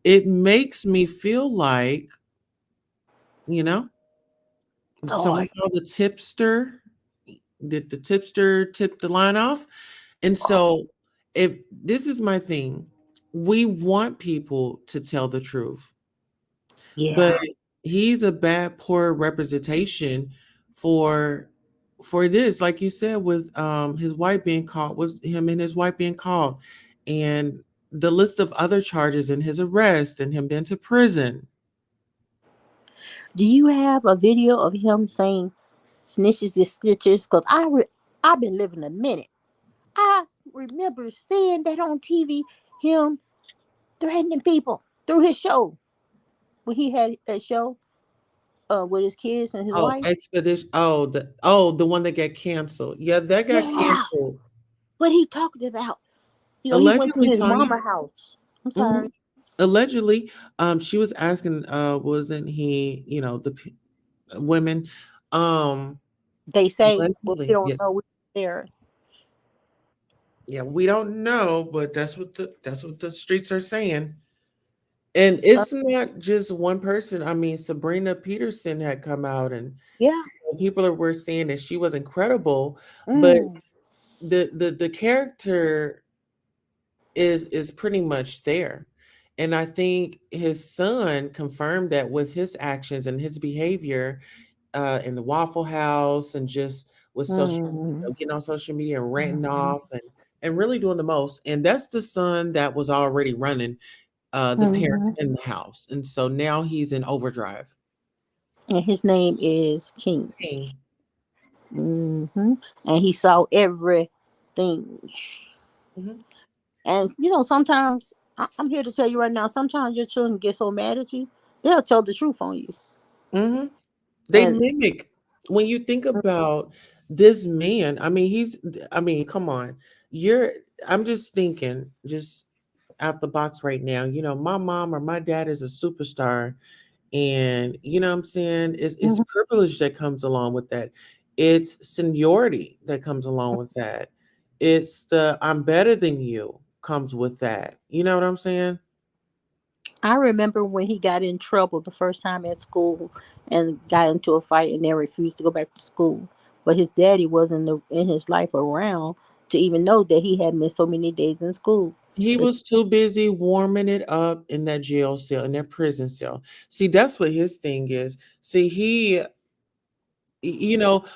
It makes me feel like, you know, someone Lord, called the tipster. Did the tipster tip the line off? And so, if this is my thing, we want people to tell the truth, but yeah. he's a bad, poor representation for this, like you said, with his wife being caught, was him and his wife being caught, and the list of other charges and his arrest and him being to prison. Do you have a video of him saying snitches is stitches? Cause I've been living a minute. I remember seeing that on TV. Him threatening people through his show when he had that show. with his kids and his Oh, wife. Expedition. The one that got canceled. Yeah, that got Yeah, canceled. but he talked about, he went to Allegedly, his Sonya. mama house. I'm Mhm. sorry. Allegedly, she was asking, wasn't he, women, um, They say, well, we allegedly, don't yeah, know. We were there. yeah, we don't know, but that's what the streets are saying. And it's not just one person. I mean, Sabrina Peterson had come out, and Yeah. people were saying that she was incredible, but Mm. the character is pretty much there. And I think his son confirmed that with his actions and his behavior in the Waffle House, and just with Mm. getting on social media and ranting Mhm. off, and really doing the most. And that's the son that was already running the parents Mhm. in the house. And so now he's in overdrive. And his name is King. King. And he saw everything. Mhm. And sometimes I'm here to tell you right now. Sometimes your children get so mad at you, they'll tell the truth on you. Mhm. They And mimic. When you think about this man, I mean, come on. You're I'm just thinking, just out the box right now. My mom or my dad is a superstar, and you know what I'm saying? It's Mhm. privilege that comes along with that. It's seniority that comes along with that. It's the I'm better than you comes with that. You know what I'm saying? I remember when he got in trouble the first time at school and got into a fight and then refused to go back to school. But his daddy wasn't in his life around to even know that he had missed so many days in school. He But was too busy warming it up in that jail cell, in that prison cell. See, that's what his thing is. See,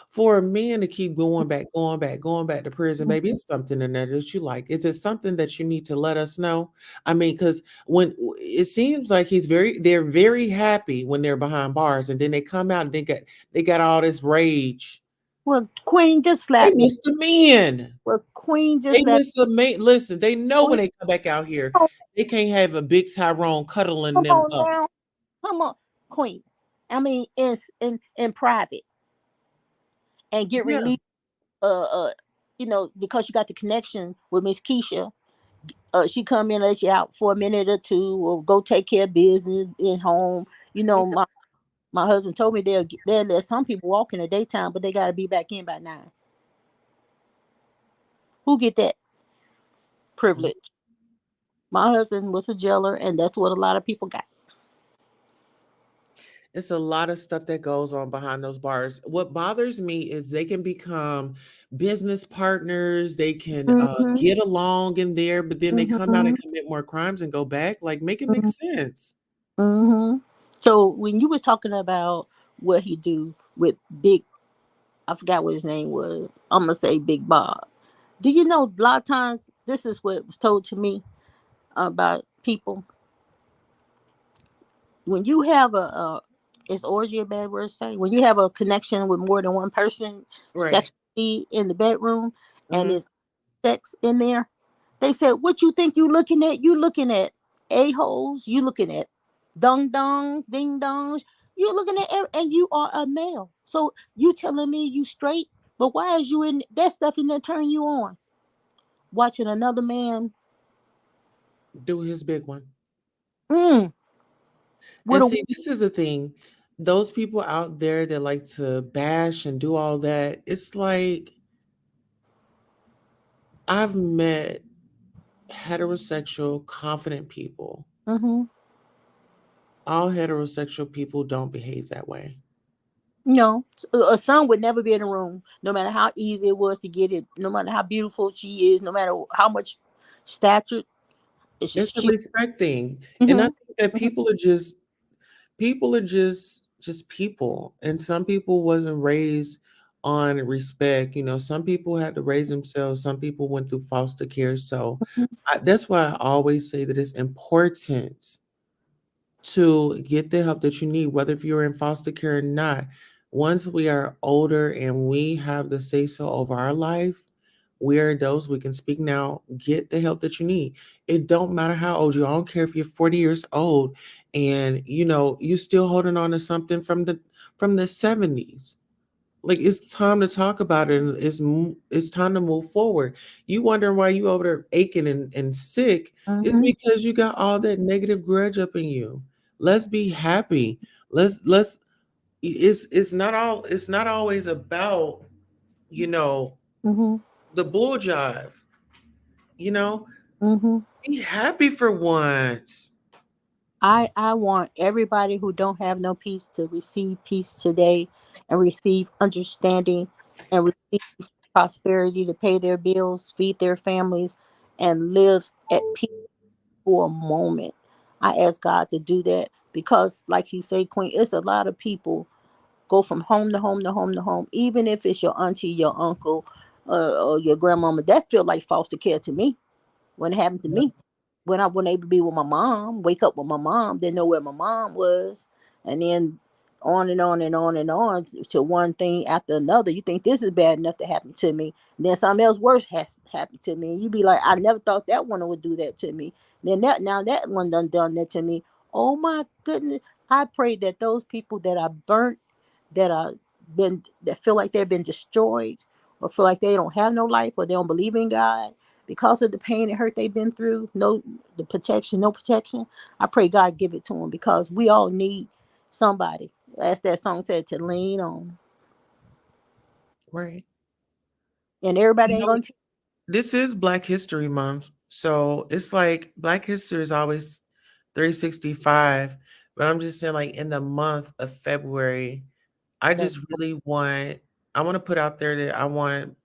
for a man to keep going back to prison, maybe it's something in there that you like. Is it something that you need to let us know? I mean, because it seems like they're very happy when they're behind bars, and then they come out and they got all this rage. well, Queen just They slapped me. miss the men. Well, Queen just They slapped miss the man. Listen, they know me. when they come back out here, Come they can't have a big Tyrone cuddling them on up. now. Come on, Queen. I mean, it's in private and get Yeah. released. Because you got the connection with Miss Keisha. She come in, let you out for a minute or two, or go take care of business in home. My husband told me they'll let some people walk in the daytime, but they got to be back in by 9. Who get that privilege? My husband was a jailer, and that's what a lot of people got. It's a lot of stuff that goes on behind those bars. What bothers me is they can become business partners. They can Mm-hmm. get along in there, but then they come out Mm-hmm. and commit more crimes and go back. Like, make it make sense. Mm-hmm. So when you was talking about what he do with Big, I forgot what his name was. I'm gonna say Big Bob. Do you know a lot of times this is what was told to me about people when you have is orgy a bad word to say? When you have a connection with more than one person Right. sexually in the bedroom and Hmm. there's sex in there, they said, "What you think you looking at? You looking at a-holes? You looking at dong dongs, ding dongs? You looking at and you are a male. So you telling me you straight, but why is you in that stuff in there turn you on? Watching another man Do his big one. mm, with And a see, this is the thing. Those people out there that like to bash and do all that, it's like I've met heterosexual, confident people. mm-hmm. All heterosexual people don't behave that way. No, a son would never be in the room, no matter how easy it was to get it, no matter how beautiful she is, no matter how much stature. It's It's just a cute. respect thing. And I Hmm. think that people are just people. And some people wasn't raised on respect. Some people had to raise themselves. Some people went through foster care. So that's why I always say that it's important to get the help that you need, whether if you're in foster care or not. Once we are older and we have the say so over our life, we are adults. We can speak now. Get the help that you need. It don't matter how old you are. I don't care if you're 40 years old and you still holding on to something from the 70s. Like, it's time to talk about it, and it's time to move forward. You wondering why you over there aching and sick is because you got all that negative grudge up in you. Let's be happy. Let's it's not always about, you know, Mm-hmm. the bull jive, you know? Mm-hmm. Be happy for once. I want everybody who don't have no peace to receive peace today, and receive understanding, and receive prosperity to pay their bills, feed their families, and live at peace for a moment. I ask God to do that because, like you say, Queen, it's a lot of people go from home to home to home to home, even if it's your auntie, your uncle, or your grandmama. That feel like foster care to me when it happened to me. When I wasn't able to be with my mom, wake up with my mom, didn't know where my mom was, and then on and on and on and on to one thing after another. You think this is bad enough to happen to me, and then something else worse has happened to me, and you be like, I never thought that one would do that to me. Then that one done that to me. Oh my goodness! I pray that those people that are burnt, that feel like they've been destroyed, or feel like they don't have no life, or they don't believe in God because of the pain and hurt they've been through, no protection. I pray God give it to them, because we all need somebody, as that song said, to lean on. Right. And everybody You ain't know, gonna this is Black History Month. So it's like Black History is always 365. But I'm just saying, like, in the month of February, I that. just really I want to put out there that I want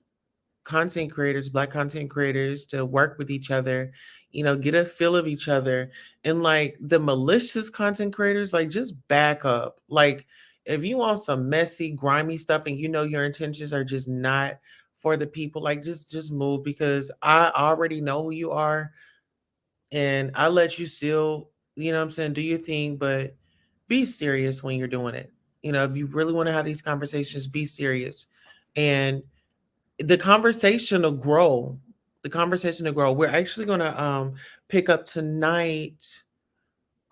content creators, Black content creators, to work with each other, get a feel of each other. And like the malicious content creators, like, just back up. Like, if you want some messy, grimy stuff and your intentions are just not for the people, like, just move, because I already know who you are, and I let you still, what I'm saying, do your thing, but be serious when you're doing it. If you really want to have these conversations, be serious. And the conversation will grow. The conversation will grow. We're actually gonna pick up tonight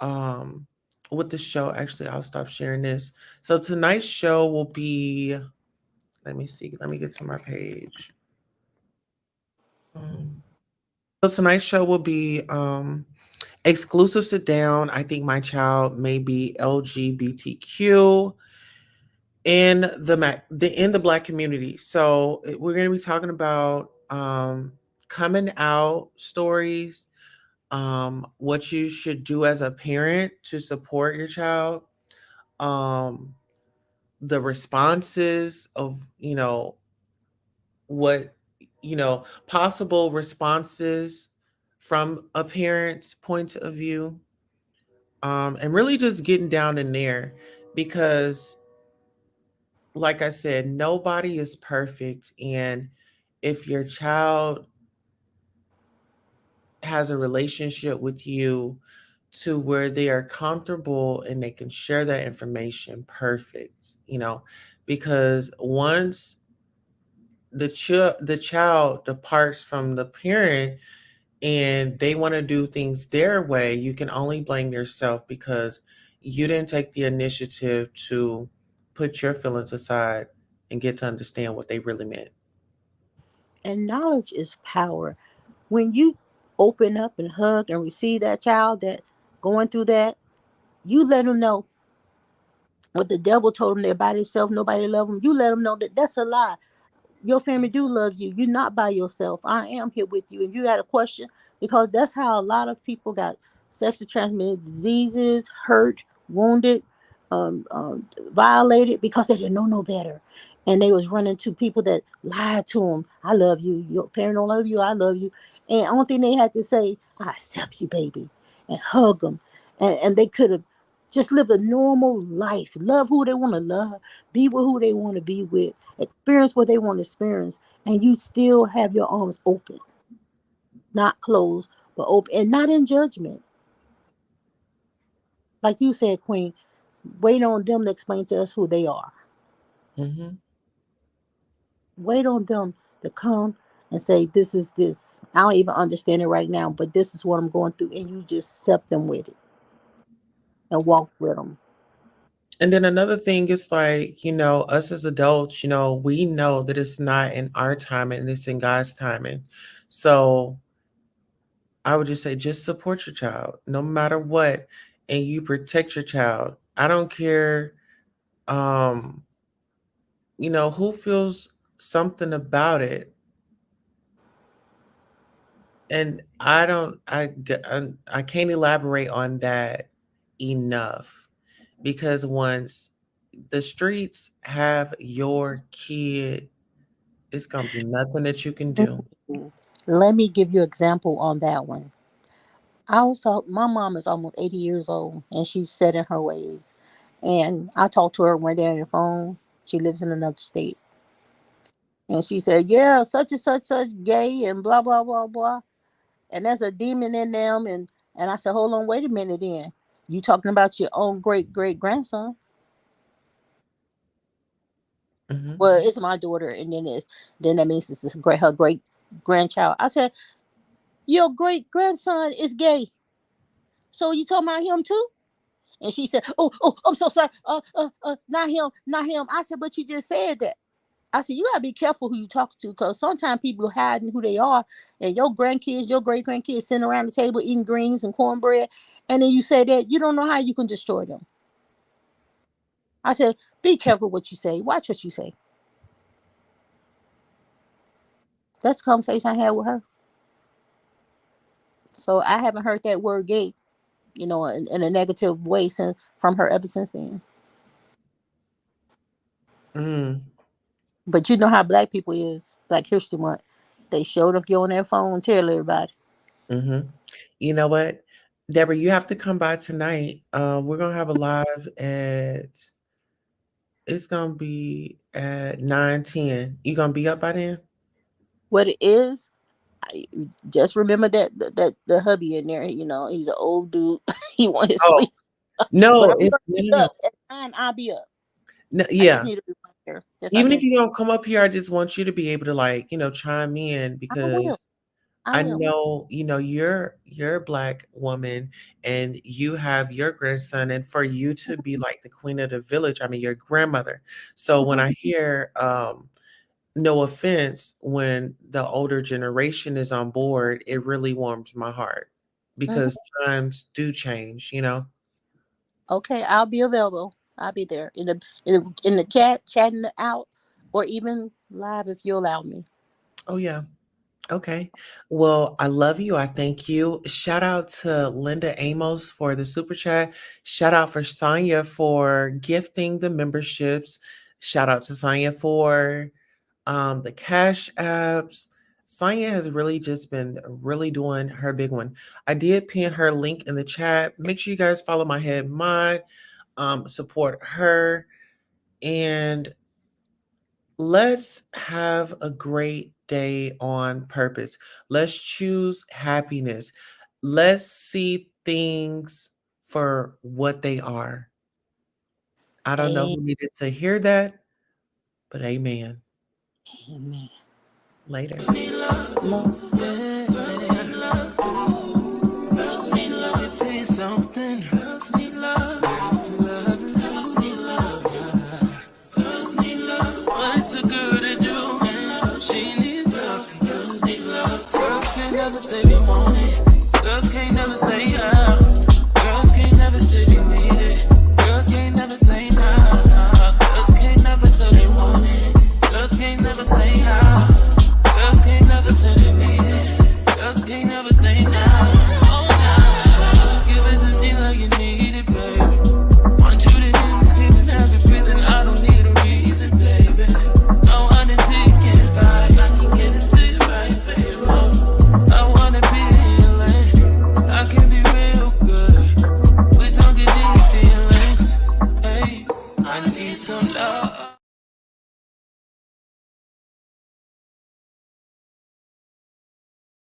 um with the show. Actually, I'll stop sharing this. So tonight's show will be, let me see, let me get to my page. So tonight's show will be exclusive sit down. I think my child may be LGBTQ in the Black community. So we're going to be talking about coming out stories, what you should do as a parent to support your child, um, the responses of what possible responses from a parent's point of view, and really just getting down in there, because like I said, nobody is perfect. And if your child has a relationship with you to where they are comfortable and they can share that information, perfect, because once the child departs from the parent and they want to do things their way, you can only blame yourself, because you didn't take the initiative to put your feelings aside and get to understand what they really meant. And knowledge is power. When you open up and hug and receive that child that going through that, you let them know what the devil told them, they're by themselves, nobody love them. You let them know that that's a lie. Your family do love you. You're not by yourself. I am here with you. And you got a question, because that's how a lot of people got sexually transmitted diseases, hurt, wounded, violated, because they didn't know no better. And they was running to people that lied to them. I love you. Your parent don't love you. I love you. And the only thing they had to say, I accept you, baby, and hug them. And they could have just lived a normal life, love who they want to love, be with who they want to be with, experience what they want to experience, and you still have your arms open, not closed, but open, and not in judgment. Like you said, Queen, wait on them to explain to us who they are. Mm-hmm. Wait on them to come and say, this is this. I don't even understand it right now, but this is what I'm going through. And you just accept them with it and walk with them. And then another thing is like, us as adults, we know that it's not in our timing, it's in God's timing. So I would just say, just support your child no matter what, and you protect your child. I don't care, who feels something about it. And I can't elaborate on that enough, because once the streets have your kid, it's gonna be nothing that you can do. Let me give you an example on that one. My mom is almost 80 years old, and she's set in her ways. And I talked to her one day on the phone. She lives in another state. And she said, yeah, such and such gay and blah, blah, blah, blah. And there's a demon in them. And I said, hold on, wait a minute then. You talking about your own great-great-grandson? Mhm. Well, it's my daughter, and then that means it's her great-grandchild. I said, your great-grandson is gay. So you talking about him too? And she said, oh, I'm so sorry. Not him. I said, but you just said that. I said, you gotta be careful who you talk to, because sometimes people hiding who they are, and your grandkids, your great grandkids sitting around the table eating greens and cornbread, and then you say that, you don't know how you can destroy them. I said, be careful what you say. Watch what you say. That's the conversation I had with her. So I haven't heard that word gay, in a negative way from her ever since then. Mm. But you know how Black people is, Black History Month. They showed up, get on their phone and tell everybody. Mm-hmm. You know what, Deborah, you have to come by tonight. We're gonna have a live it's gonna be at 9:10. You gonna be up by then? What it is, just remember that the hubby in there, he's an old dude. He want his Oh, sleep. no, But I'm gonna no, be no, no. up at 9. I'll be up. No, I just yeah. need to be right there. Just like Even if that. you don't come up here, I just want you to be able to chime in, I will. because I I will. know, you're a Black woman and you have your grandson, and for you to be like the queen of the village, I mean, your grandmother. So when I hear, no offense, when the older generation is on board, it really warms my heart, because times do change. Okay, I'll be available. I'll be there in the chat, chatting it out, or even live if you allow me. Oh yeah. Okay. Well, I love you. I thank you. Shout out to Linda Amos for the super chat. Shout out for Sonia for gifting the memberships. Shout out to Sonia for the cash apps. Sonia has really just been really doing her big one. I did pin her link in the chat. Make sure you guys follow my head mod, support her, and let's have a great day on purpose. Let's choose happiness. Let's see things for what they are. I don't know who needed to hear that, but amen. Amen. Later. What's a girl to do? She needs love. Girls need love. Girls can't never say they want it. Girls can't never say yeah. Girls can't never say they need it. Girls can't never say nah. Girls can't never say they want it. Girls can't never say